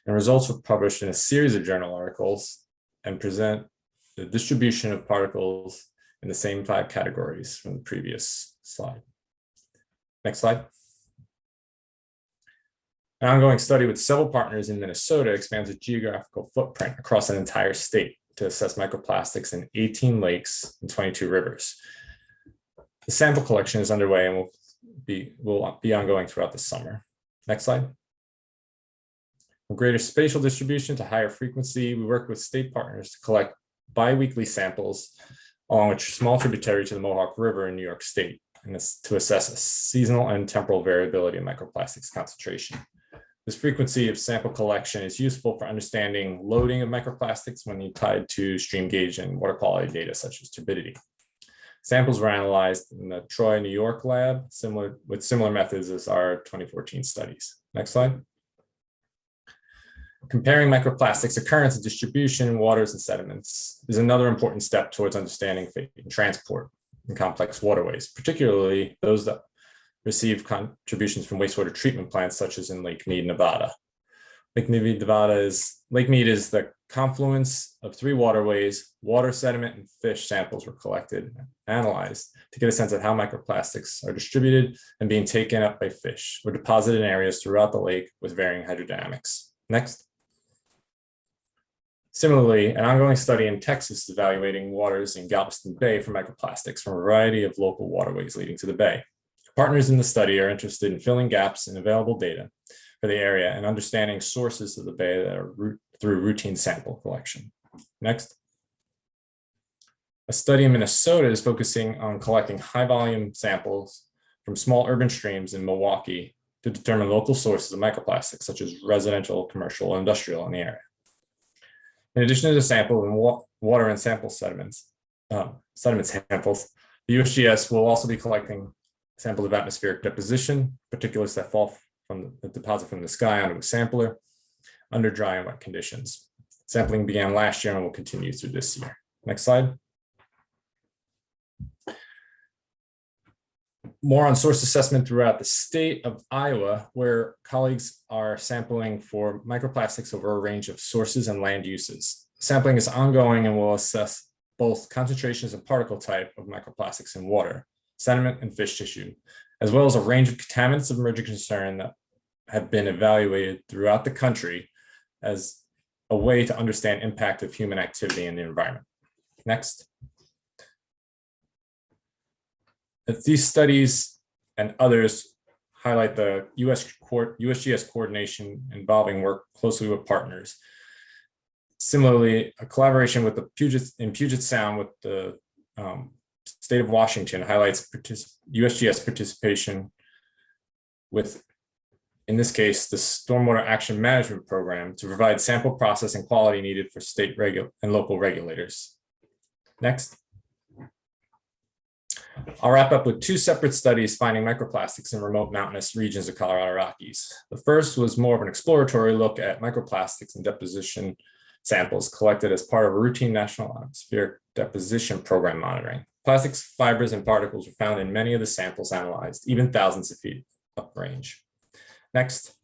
G: And results were published in a series of journal articles and present the distribution of particles in the same 5 categories from the previous slide. Next slide. An ongoing study with several partners in Minnesota expands the geographical footprint across an entire state to assess microplastics in 18 lakes and 22 rivers. The sample collection is underway and will be ongoing throughout the summer. Next slide. From greater spatial distribution to higher frequency, we work with state partners to collect bi-weekly samples along a small tributary to the Mohawk River in New York State, and this to assess a seasonal and temporal variability in microplastics concentration. This frequency of sample collection is useful for understanding loading of microplastics when tied to stream gauge and water quality data such as turbidity. Samples were analyzed in the Troy, New York lab, with similar methods as our 2014 studies. Next slide. Comparing microplastics occurrence and distribution in waters and sediments is another important step towards understanding fate and transport in complex waterways, particularly those that receive contributions from wastewater treatment plants, such as in Lake Mead, Nevada. Lake Mead, Nevada is the confluence of 3 waterways. Water, sediment, and fish samples were collected and analyzed to get a sense of how microplastics are distributed and being taken up by fish or deposited in areas throughout the lake with varying hydrodynamics. Next. Similarly, an ongoing study in Texas is evaluating waters in Galveston Bay for microplastics from a variety of local waterways leading to the bay. Partners in the study are interested in filling gaps in available data for the area and understanding sources of the bay that are through routine sample collection. Next. A study in Minnesota is focusing on collecting high volume samples from small urban streams in Milwaukee to determine local sources of microplastics, such as residential, commercial, and industrial in the area. In addition to the sample and water and sediment samples, the USGS will also be collecting samples of atmospheric deposition, particulates that fall from the deposit from the sky onto a sampler under dry and wet conditions. Sampling began last year and will continue through this year. Next slide. More on source assessment throughout the state of Iowa, where colleagues are sampling for microplastics over a range of sources and land uses. Sampling is ongoing and will assess both concentrations and particle type of microplastics in water, sediment, and fish tissue, as well as a range of contaminants of emerging concern that have been evaluated throughout the country as a way to understand impact of human activity in the environment. Next. These studies and others highlight the USGS coordination involving work closely with partners. Similarly, a collaboration with in Puget Sound with the state of Washington highlights USGS participation with, in this case, the Stormwater Action Management Program to provide sample processing quality needed for state and local regulators. Next. I'll wrap up with two separate studies finding microplastics in remote mountainous regions of Colorado Rockies. The first was more of an exploratory look at microplastics and deposition samples collected as part of a routine national atmospheric deposition program monitoring. Plastics, fibers, and particles were found in many of the samples analyzed, even thousands of feet uprange. Next.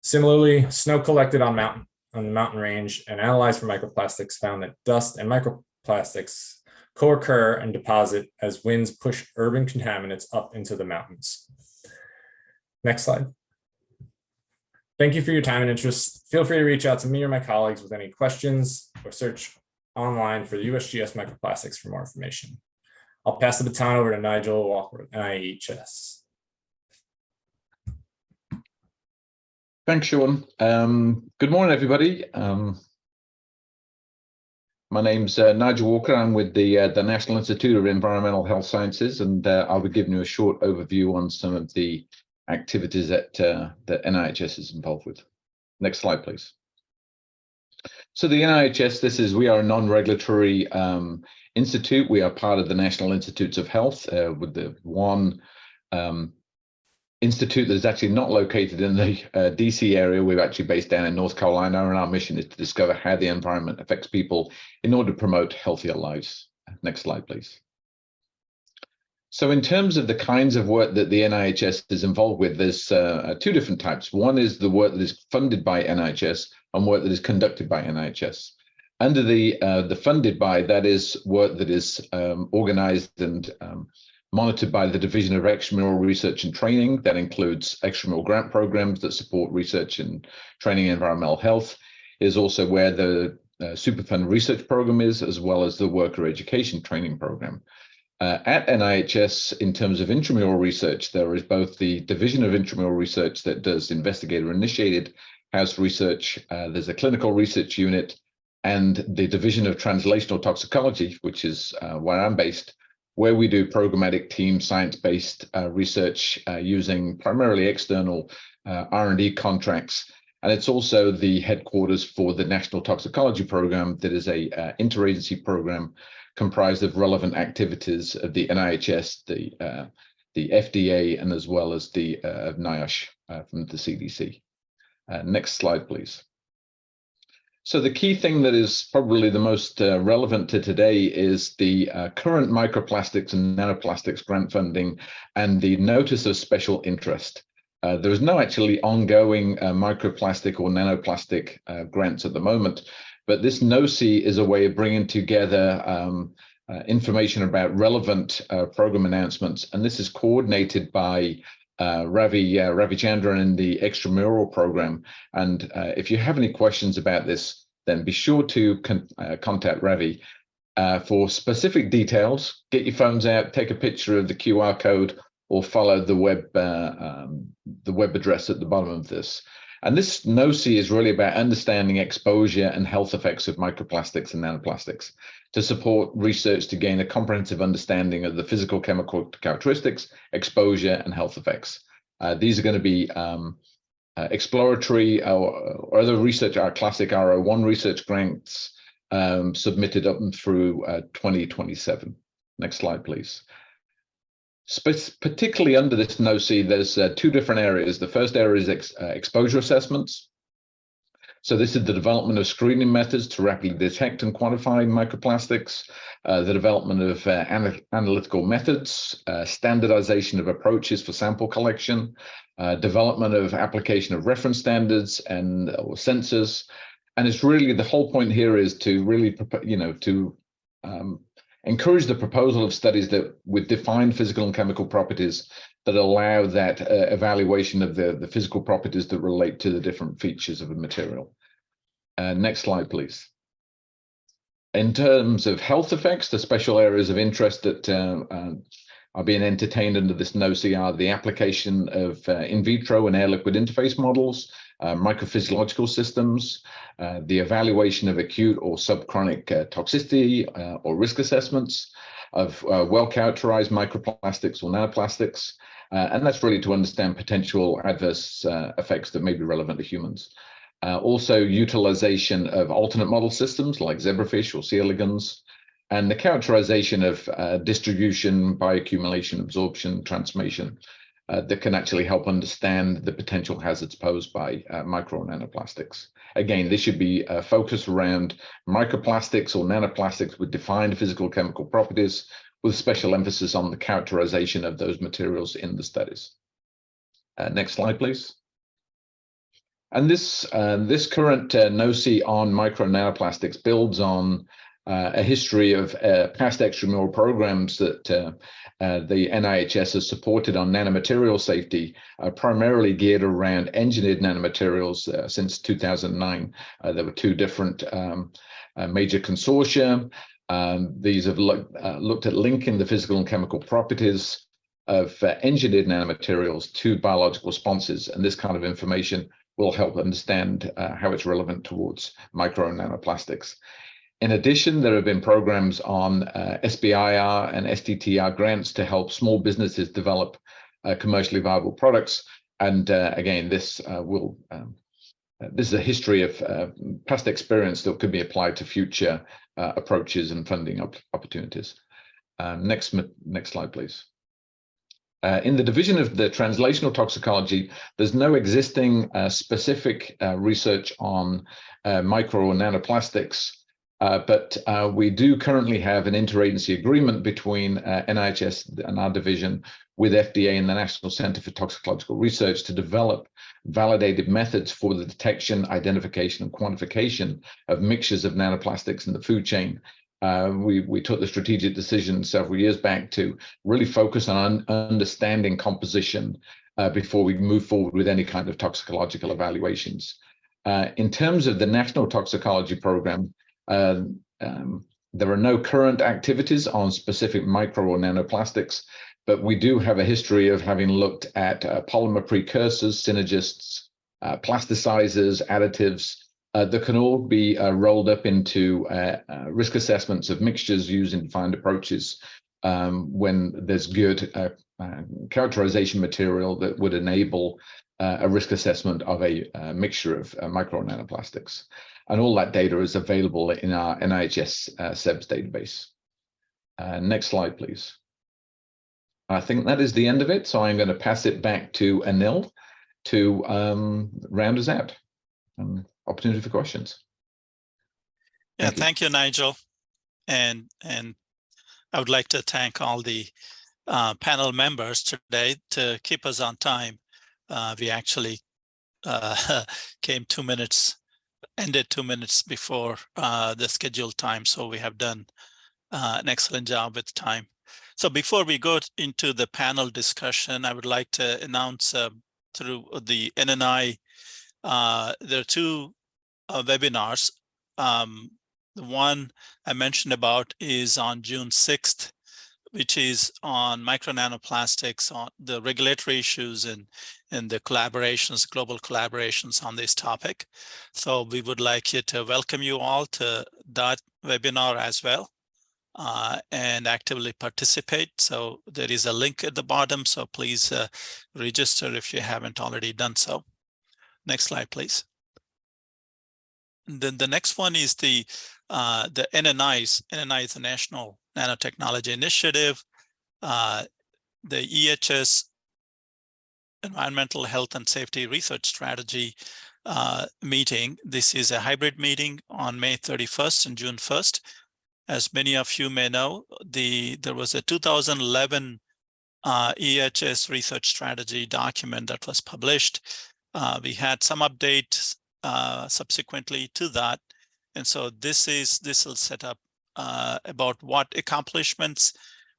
G: Similarly, snow collected on the mountain range and analyzed for microplastics found that dust and microplastics co-occur and deposit as winds push urban contaminants up into the mountains. Next slide. Thank you for your time and interest. Feel free to reach out to me or my colleagues with any questions or search online for the USGS microplastics for more information. I'll pass the baton over to Nigel Walker with NIHS.
H: Thanks, Sean. Good morning, everybody. My name's Nigel Walker. I'm with the National Institute of Environmental Health Sciences, and I'll be giving you a short overview on some of the activities that NIHS is involved with. Next slide, please. So the NIHS, we are a non-regulatory institute. We are part of the National Institutes of Health with the one institute that is actually not located in the DC area. We're actually based down in North Carolina, and our mission is to discover how the environment affects people in order to promote healthier lives. Next slide, please. So in terms of the kinds of work that the NIHS is involved with, there's two different types. One is the work that is funded by NIHS and work that is conducted by NIHS. Under the funded by, that is work that is organized and monitored by the Division of Extramural Research and Training. That includes extramural grant programs that support research and training in environmental health. It is also where the Superfund research program is, as well as the worker education training program. At NIHS, in terms of intramural research, there is both the Division of Intramural Research that does investigator-initiated house research. There's a clinical research unit, and the Division of Translational Toxicology, which is where I'm based, where we do programmatic team science-based research using primarily external R&D contracts. And it's also the headquarters for the National Toxicology Program, that is a interagency program comprised of relevant activities of the NIHS, the FDA, and as well as the NIOSH from the CDC. Next slide, please. So the key thing that is probably the most relevant to today is the current microplastics and nanoplastics grant funding and the notice of special interest. There is no actually ongoing microplastic or nanoplastic grants at the moment, but this NOCI is a way of bringing together information about relevant program announcements, and this is coordinated by Ravi Chandran in the extramural program. And if you have any questions about this, then be sure to contact Ravi. For specific details, get your phones out, take a picture of the QR code, or follow the web address at the bottom of this. And this NOCI is really about understanding exposure and health effects of microplastics and nanoplastics to support research to gain a comprehensive understanding of the physical chemical characteristics, exposure, and health effects. These are going to be exploratory or other research, our classic R01 research grants submitted up and through 2027. Next slide, please. Particularly under this NOC, there's two different areas. The first area is exposure assessments. So this is the development of screening methods to rapidly detect and quantify microplastics, the development of analytical methods, standardization of approaches for sample collection, development of application of reference standards and or sensors. And it's really, the whole point here is to really, encourage the proposal of studies that with defined physical and chemical properties that allow that evaluation of the physical properties that relate to the different features of a material. Next slide, please. In terms of health effects, the special areas of interest that are being entertained under this NOC are the application of in vitro and air-liquid interface models, microphysiological systems, the evaluation of acute or subchronic toxicity or risk assessments of well-characterized microplastics or nanoplastics, and that's really to understand potential adverse effects that may be relevant to humans. Also, utilization of alternate model systems like zebrafish or C. elegans, and the characterization of distribution, bioaccumulation, absorption, transformation that can actually help understand the potential hazards posed by micro and nanoplastics. Again, this should be focused around microplastics or nanoplastics with defined physical chemical properties, with special emphasis on the characterization of those materials in the studies. Next slide, please. And this current NOC on micro and nanoplastics builds on a history of past extramural programs that the NIHS has supported on nanomaterial safety, primarily geared around engineered nanomaterials since 2009. There were two different major consortia. These have looked at linking the physical and chemical properties of engineered nanomaterials to biological responses, and this kind of information will help understand how it's relevant towards micro and nanoplastics. In addition, there have been programs on SBIR and STTR grants to help small businesses develop commercially viable products. And again, this is a history of past experience that could be applied to future approaches and funding opportunities. Next slide, please. In the division of the translational toxicology, there's no existing specific research on micro or nanoplastics. But we do currently have an interagency agreement between NIHS and our division with FDA and the National Center for Toxicological Research to develop validated methods for the detection, identification, and quantification of mixtures of nanoplastics in the food chain. We took the strategic decision several years back to really focus on understanding composition before we move forward with any kind of toxicological evaluations. In terms of the National Toxicology Program, there are no current activities on specific micro or nanoplastics, but we do have a history of having looked at polymer precursors, synergists, plasticizers, additives that can all be rolled up into risk assessments of mixtures using defined approaches when there's good characterization material that would enable a risk assessment of a mixture of micro and nanoplastics. And all that data is available in our NIHS SEBS database. Next slide, please. I think that is the end of it. So I'm going to pass it back to Anil to round us out. Opportunity for questions.
A: Yeah, thank you, Nigel. And I would like to thank all the panel members today to keep us on time. We actually ended 2 minutes before the scheduled time. So we have done an excellent job with time. So before we go into the panel discussion, I would like to announce through the NNI, there are two webinars. The one I mentioned about is on June 6th, which is on micro nanoplastics, on the regulatory issues and the collaborations, global collaborations on this topic. So we would like to welcome you all to that webinar as well and actively participate. So there is a link at the bottom, so please register if you haven't already done so. Next slide, please. And then the next one is the NNI is the National Nanotechnology Initiative. the EHS Environmental Health and Safety Research Strategy meeting. This is a hybrid meeting on May 31st and June 1st. As many of you may know, there was a 2011 EHS research strategy document that was published. We had some updates subsequently to that. And so this will set up about what accomplishments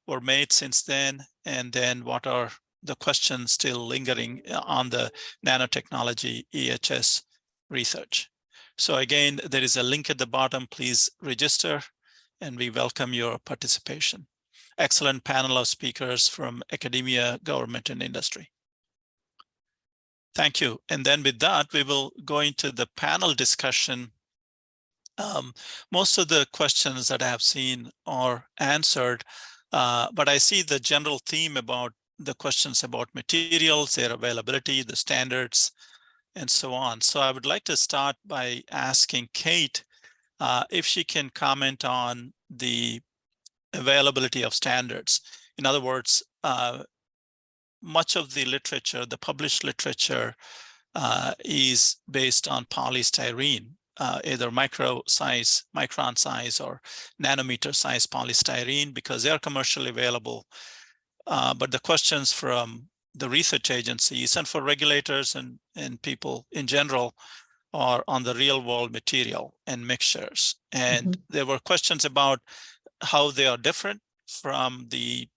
A: were made since then, and then what are the questions still lingering on the nanotechnology EHS research. So again, there is a link at the bottom. Please register, and we welcome your participation. Excellent panel of speakers from academia, government, and industry. Thank you. And then with that, we will go into the panel discussion. Most of the questions that I have seen are answered, but I see the general theme about the questions about materials, their availability, the standards, and so on. So I would like to start by asking Kate if she can comment on the availability of standards. In other words, much of the literature, the published literature, is based on polystyrene, either micron size or nanometer size polystyrene, because they are commercially available. But the questions from the research agencies and for regulators and people in general are on the real world material and mixtures. And there were questions about how they are different from the,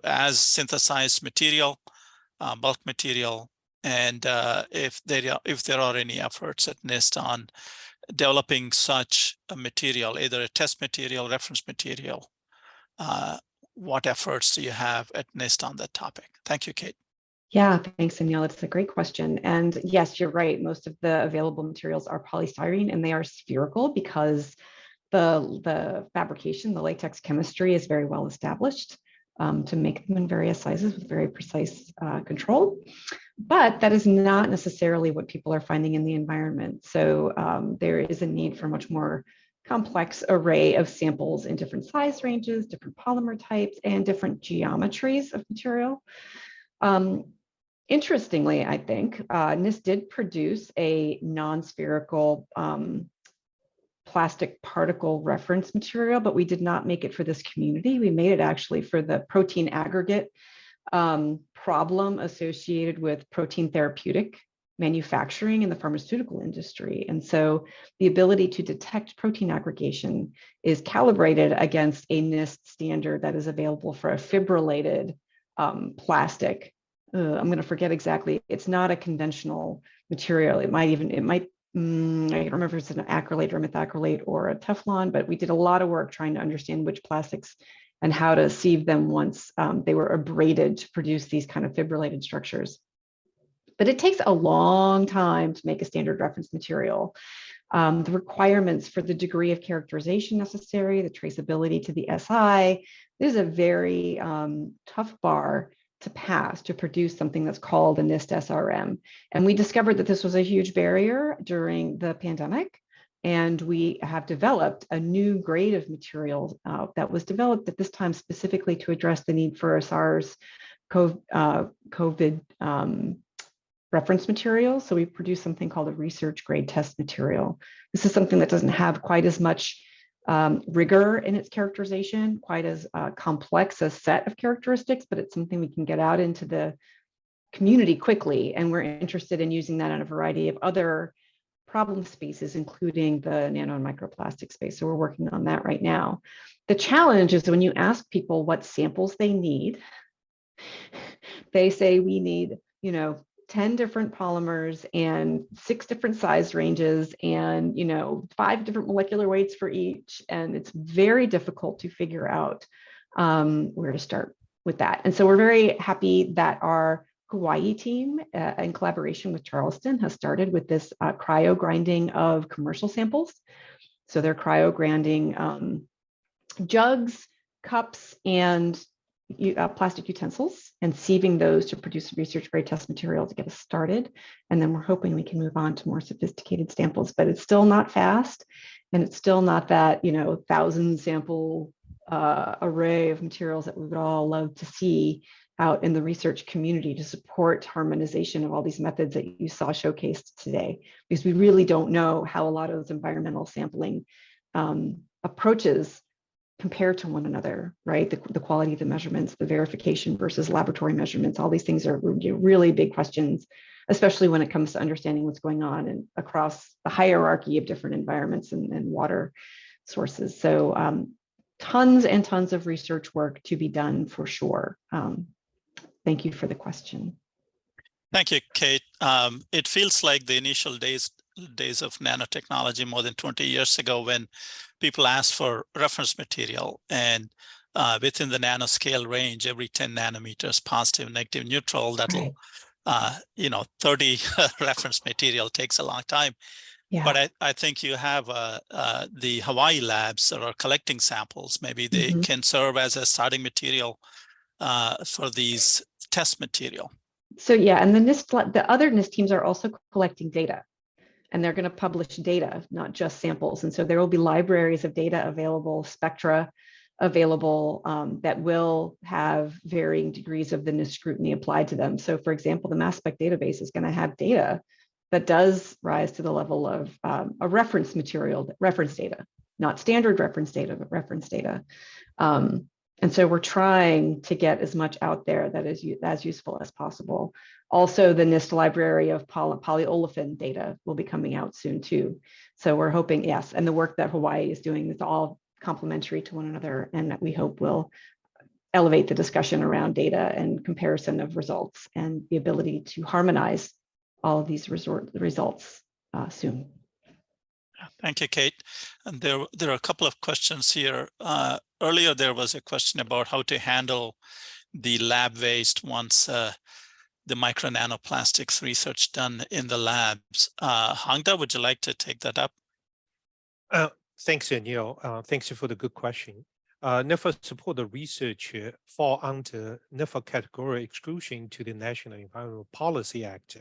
A: as synthesized material, bulk material, and if there are any efforts at NIST on developing such a material, either a test material, reference material. What efforts do you have at NIST on that topic? Thank you, Kate.
B: Yeah, thanks, Anil. It's a great question. And yes, you're right. Most of the available materials are polystyrene, and they are spherical because the fabrication, the latex chemistry is very well established to make them in various sizes with very precise control. But that is not necessarily what people are finding in the environment. So there is a need for a much more complex array of samples in different size ranges, different polymer types, and different geometries of material. Interestingly, I think NIST did produce a non-spherical plastic particle reference material, but we did not make it for this community. We made it actually for the protein aggregate problem associated with protein therapeutic manufacturing in the pharmaceutical industry. And so the ability to detect protein aggregation is calibrated against a NIST standard that is available for a fibrillated plastic. I'm going to forget exactly. It's not a conventional material. I don't remember if it's an acrylate or a methacrylate or a Teflon, but we did a lot of work trying to understand which plastics and how to sieve them once they were abraded to produce these kind of fibrillated structures. But it takes a long time to make a standard reference material. The requirements for the degree of characterization necessary, the traceability to the SI, this is a very tough bar to pass to produce something that's called a NIST SRM. And we discovered that this was a huge barrier during the pandemic. And we have developed a new grade of material that was developed at this time specifically to address the need for a SARS-CoV reference material. So we produced something called a research grade test material. This is something that doesn't have quite as much rigor in its characterization, quite as complex a set of characteristics, but it's something we can get out into the community quickly. And we're interested in using that in a variety of other problem spaces, including the nano and microplastic space. So we're working on that right now. The challenge is when you ask people what samples they need, they say we need, 10 different polymers and 6 different size ranges and 5 different molecular weights for each. And it's very difficult to figure out where to start with that. And so we're very happy that our Hawaii team in collaboration with Charleston has started with this cryo grinding of commercial samples. So they're cryo grinding jugs, cups, and plastic utensils and sieving those to produce research grade test material to get us started. And then we're hoping we can move on to more sophisticated samples, but it's still not fast. And it's still not that, 1,000 sample array of materials that we would all love to see out in the research community to support harmonization of all these methods that you saw showcased today, because we really don't know how a lot of those environmental sampling approaches compare to one another, right? The quality of the measurements, the verification versus laboratory measurements, all these things are really big questions, especially when it comes to understanding what's going on and across the hierarchy of different environments and water sources. So tons and tons of research work to be done for sure. Thank you for the question.
A: Thank you, Kate. It feels like the initial days of nanotechnology more than 20 years ago, when people asked for reference material, and within the nanoscale range, every 10 nanometers, positive, negative, neutral, that'll, right. 30 reference material takes a long time. Yeah. But I think you have the Hawaii labs that are collecting samples. Maybe they can serve as a starting material for these test material.
B: So yeah, and the other NIST teams are also collecting data, and they're going to publish data, not just samples. And so there will be libraries of data available, spectra available, that will have varying degrees of the NIST scrutiny applied to them. So for example, the mass spec database is going to have data that does rise to the level of a reference material, reference data, not standard reference data, but reference data. And so we're trying to get as much out there that is as useful as possible. Also, the NIST library of polyolefin data will be coming out soon too. So we're hoping, yes, and the work that Hawaii is doing is all complementary to one another, and that we hope will elevate the discussion around data and comparison of results and the ability to harmonize all of these results soon.
A: Thank you, Kate. And there are a couple of questions here. Earlier, there was a question about how to handle the lab waste once the micro nanoplastics research done in the labs. Hangda, would you like to take that up?
D: Thanks, Neil. Thanks for the good question. NEFA support the research fall under NEFA category exclusion to the National Environmental Policy Act.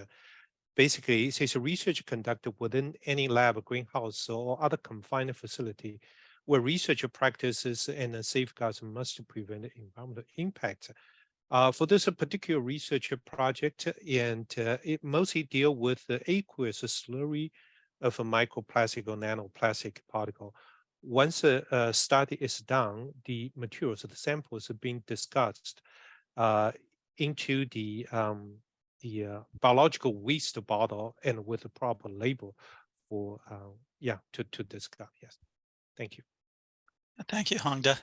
D: Basically, it says research conducted within any lab, greenhouse, or other confined facility where research practices and safeguards must prevent environmental impact. For this particular research project, and it mostly deal with the aqueous slurry of a microplastic or nanoplastic particle. Once a study is done, the materials, the samples are being discussed into the biological waste bottle and with a proper label for to discuss. Yes, thank you.
A: Thank you, Hangda.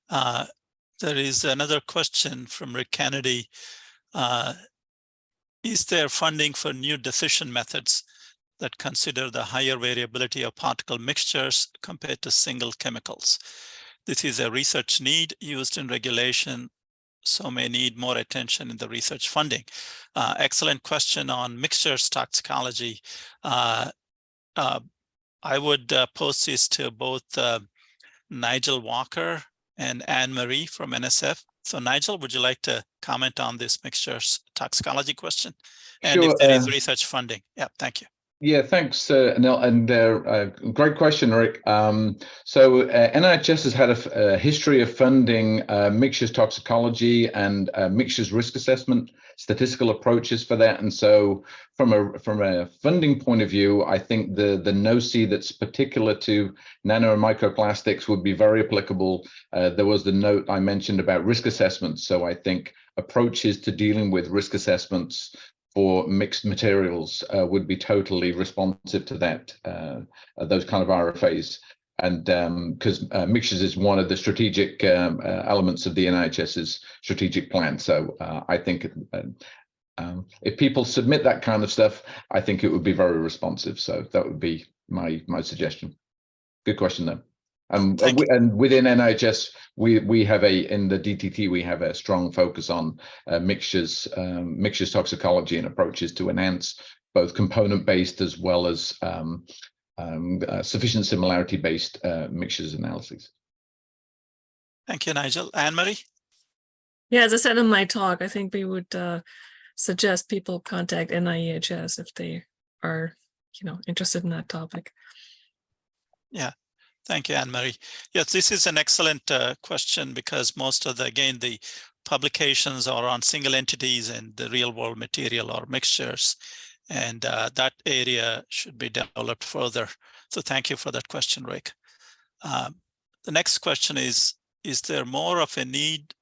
A: There is another question from Rick Kennedy. Is there funding for new decision methods that consider the higher variability of particle mixtures compared to single chemicals? This is a research need used in regulation, so may need more attention in the research funding. Excellent question on mixtures toxicology. I would post this to both Nigel Walker and Anne-Marie from NSF. So Nigel, would you like to comment on this mixtures toxicology question? And
H: sure,
A: if there is research funding? Yeah, thank you.
H: Yeah, thanks, Anil, and great question, Rick. So NIHS has had a history of funding mixtures toxicology and mixtures risk assessment, statistical approaches for that. And so from a funding point of view, I think the NOC that's particular to nano and microplastics would be very applicable. There was the note I mentioned about risk assessments. So I think approaches to dealing with risk assessments for mixed materials would be totally responsive to that, those kind of RFAs. And because mixtures is one of the strategic elements of the NIHS's strategic plan. So I think if people submit that kind of stuff, I think it would be very responsive. So that would be my suggestion. Good question, though. And within NIHS, we have in the DTT, we have a strong focus on mixtures toxicology and approaches to enhance both component-based as well as sufficient similarity-based mixtures analyses.
A: Thank you, Nigel. Anne-Marie?
C: Yeah, as I said in my talk, I think we would suggest people contact NIHS if they are, interested in that topic.
A: Yeah. Thank you, Anne-Marie. Yes, this is an excellent question because most of the publications are on single entities and the real world material or mixtures. And that area should be developed further. So thank you for that question, Rick. The next question is there more of a need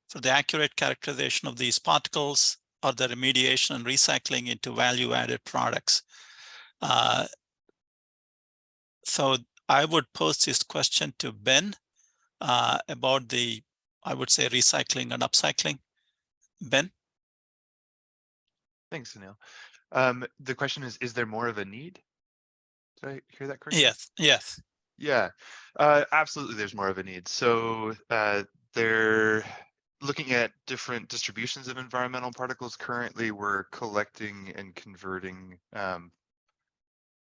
A: for the accurate characterization of these particles or the remediation and recycling into value-added products? So I would pose this question to Ben about the, I would say, recycling and upcycling. Ben?
E: Thanks, Anil. The question is there more of a need? Did I hear that correctly?
A: Yes, yes.
E: Yeah, absolutely. There's more of a need. So they're looking at different distributions of environmental particles. Currently, we're collecting and converting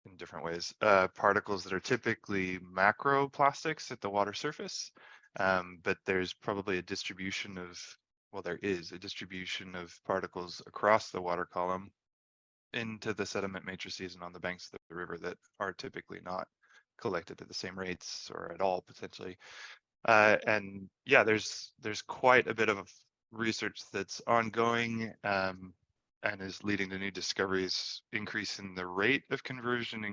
E: in different ways particles that are typically macroplastics at the water surface. But there's probably a distribution of, well, there is a distribution of particles across the water column into the sediment matrices and on the banks of the river that are typically not collected at the same rates or at all potentially. And yeah, there's quite a bit of research that's ongoing and is leading to new discoveries, increasing the rate of conversion,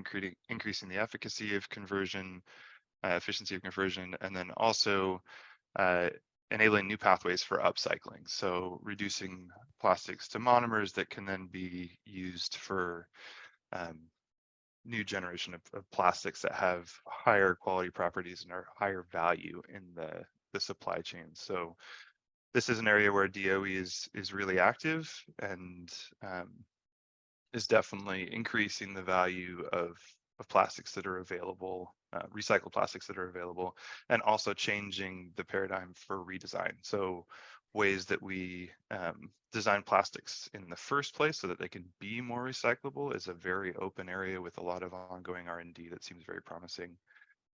E: increasing the efficacy of conversion, efficiency of conversion, and then also enabling new pathways for upcycling. So reducing plastics to monomers that can then be used for new generation of plastics that have higher quality properties and are higher value in the supply chain. So this is an area where DOE is really active and is definitely increasing the value of plastics that are available, recycled plastics that are available, and also changing the paradigm for redesign. So ways that we design plastics in the first place so that they can be more recyclable is a very open area with a lot of ongoing R&D that seems very promising,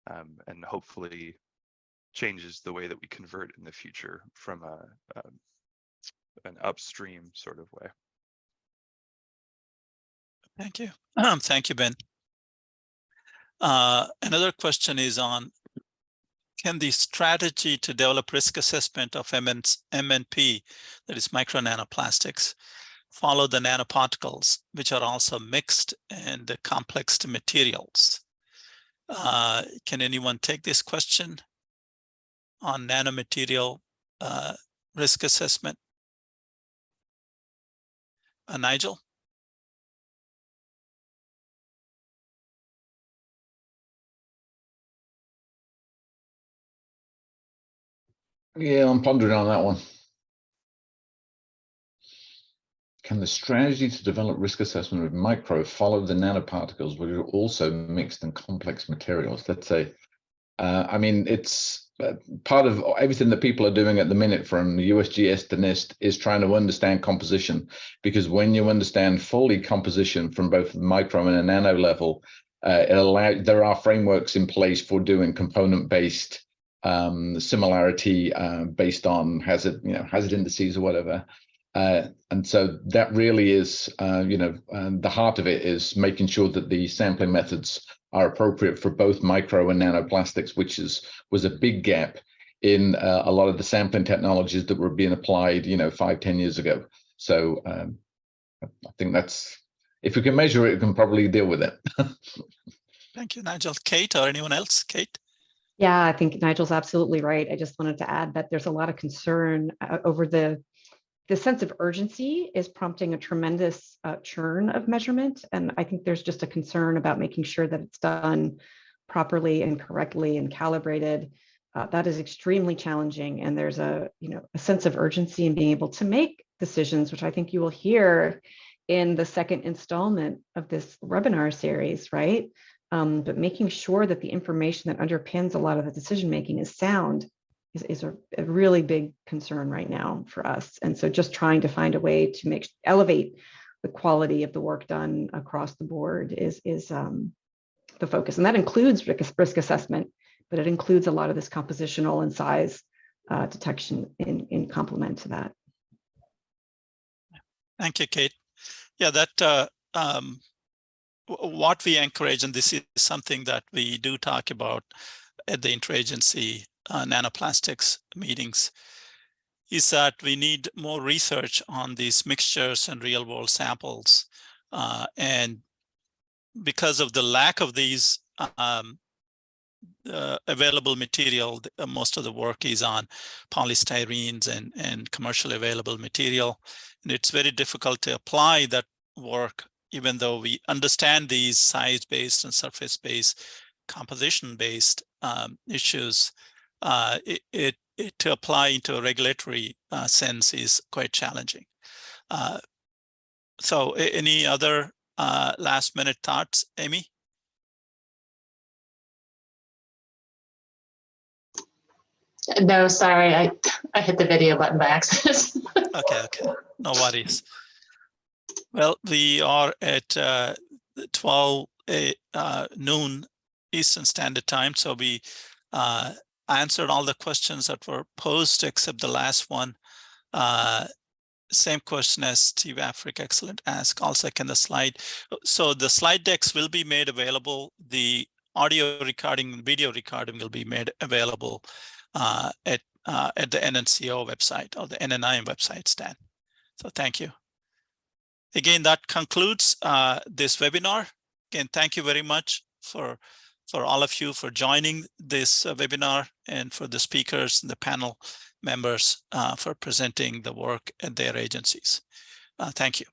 E: and hopefully changes the way that we convert in the future from an upstream sort of way.
A: Thank you. Thank you, Ben. Another question is on, can the strategy to develop risk assessment of MNP, that is micro nanoplastics, follow the nanoparticles, which are also mixed and complex materials? Can anyone take this question on nanomaterial risk assessment? Nigel?
H: Yeah, I'm pondering on that one. Can the strategy to develop risk assessment of micro follow the nanoparticles, which are also mixed and complex materials? Let's say, I mean, it's part of everything that people are doing at the minute from USGS to NIST is trying to understand composition, because when you understand fully composition from both micro and a nano level, there are frameworks in place for doing component-based similarity based on hazard indices or whatever. And so that really is, the heart of it is making sure that the sampling methods are appropriate for both micro and nanoplastics, which was a big gap in a lot of the sampling technologies that were being applied, 5-10 years ago. So I think that's, if we can measure it, we can probably deal with it.
A: Thank you, Nigel. Kate, or anyone else? Kate?
B: Yeah, I think Nigel's absolutely right. I just wanted to add that there's a lot of concern over the sense of urgency is prompting a tremendous churn of measurement. And I think there's just a concern about making sure that it's done properly and correctly and calibrated. That is extremely challenging. And there's a sense of urgency in being able to make decisions, which I think you will hear in the second installment of this webinar series, right? But making sure that the information that underpins a lot of the decision-making is sound is a really big concern right now for us. And so just trying to find a way to elevate the quality of the work done across the board is the focus. And that includes risk assessment, but it includes a lot of this compositional and size detection in complement to that.
A: Thank you, Kate. Yeah, that what we encourage, and this is something that we do talk about at the interagency nanoplastics meetings, is that we need more research on these mixtures and real world samples. And because of the lack of these available material, most of the work is on polystyrenes and commercially available material. And it's very difficult to apply that work, even though we understand these size-based and surface-based, composition-based issues. To apply into a regulatory sense is quite challenging. So any other last minute thoughts, Amy?
F: No, sorry, I hit the video button by accident.
A: Okay, no worries. Well, we are at 12 noon Eastern Standard Time, so we answered all the questions that were posed except the last one. Same question as Steve Africa, excellent ask. I'll second the slide. So the slide decks will be made available. The audio recording, video recording will be made available at the NNCO website or the NNI website, Stan. So thank you. Again, that concludes this webinar. Again, thank you very much for all of you for joining this webinar, and for the speakers and the panel members for presenting the work at their agencies. Thank you.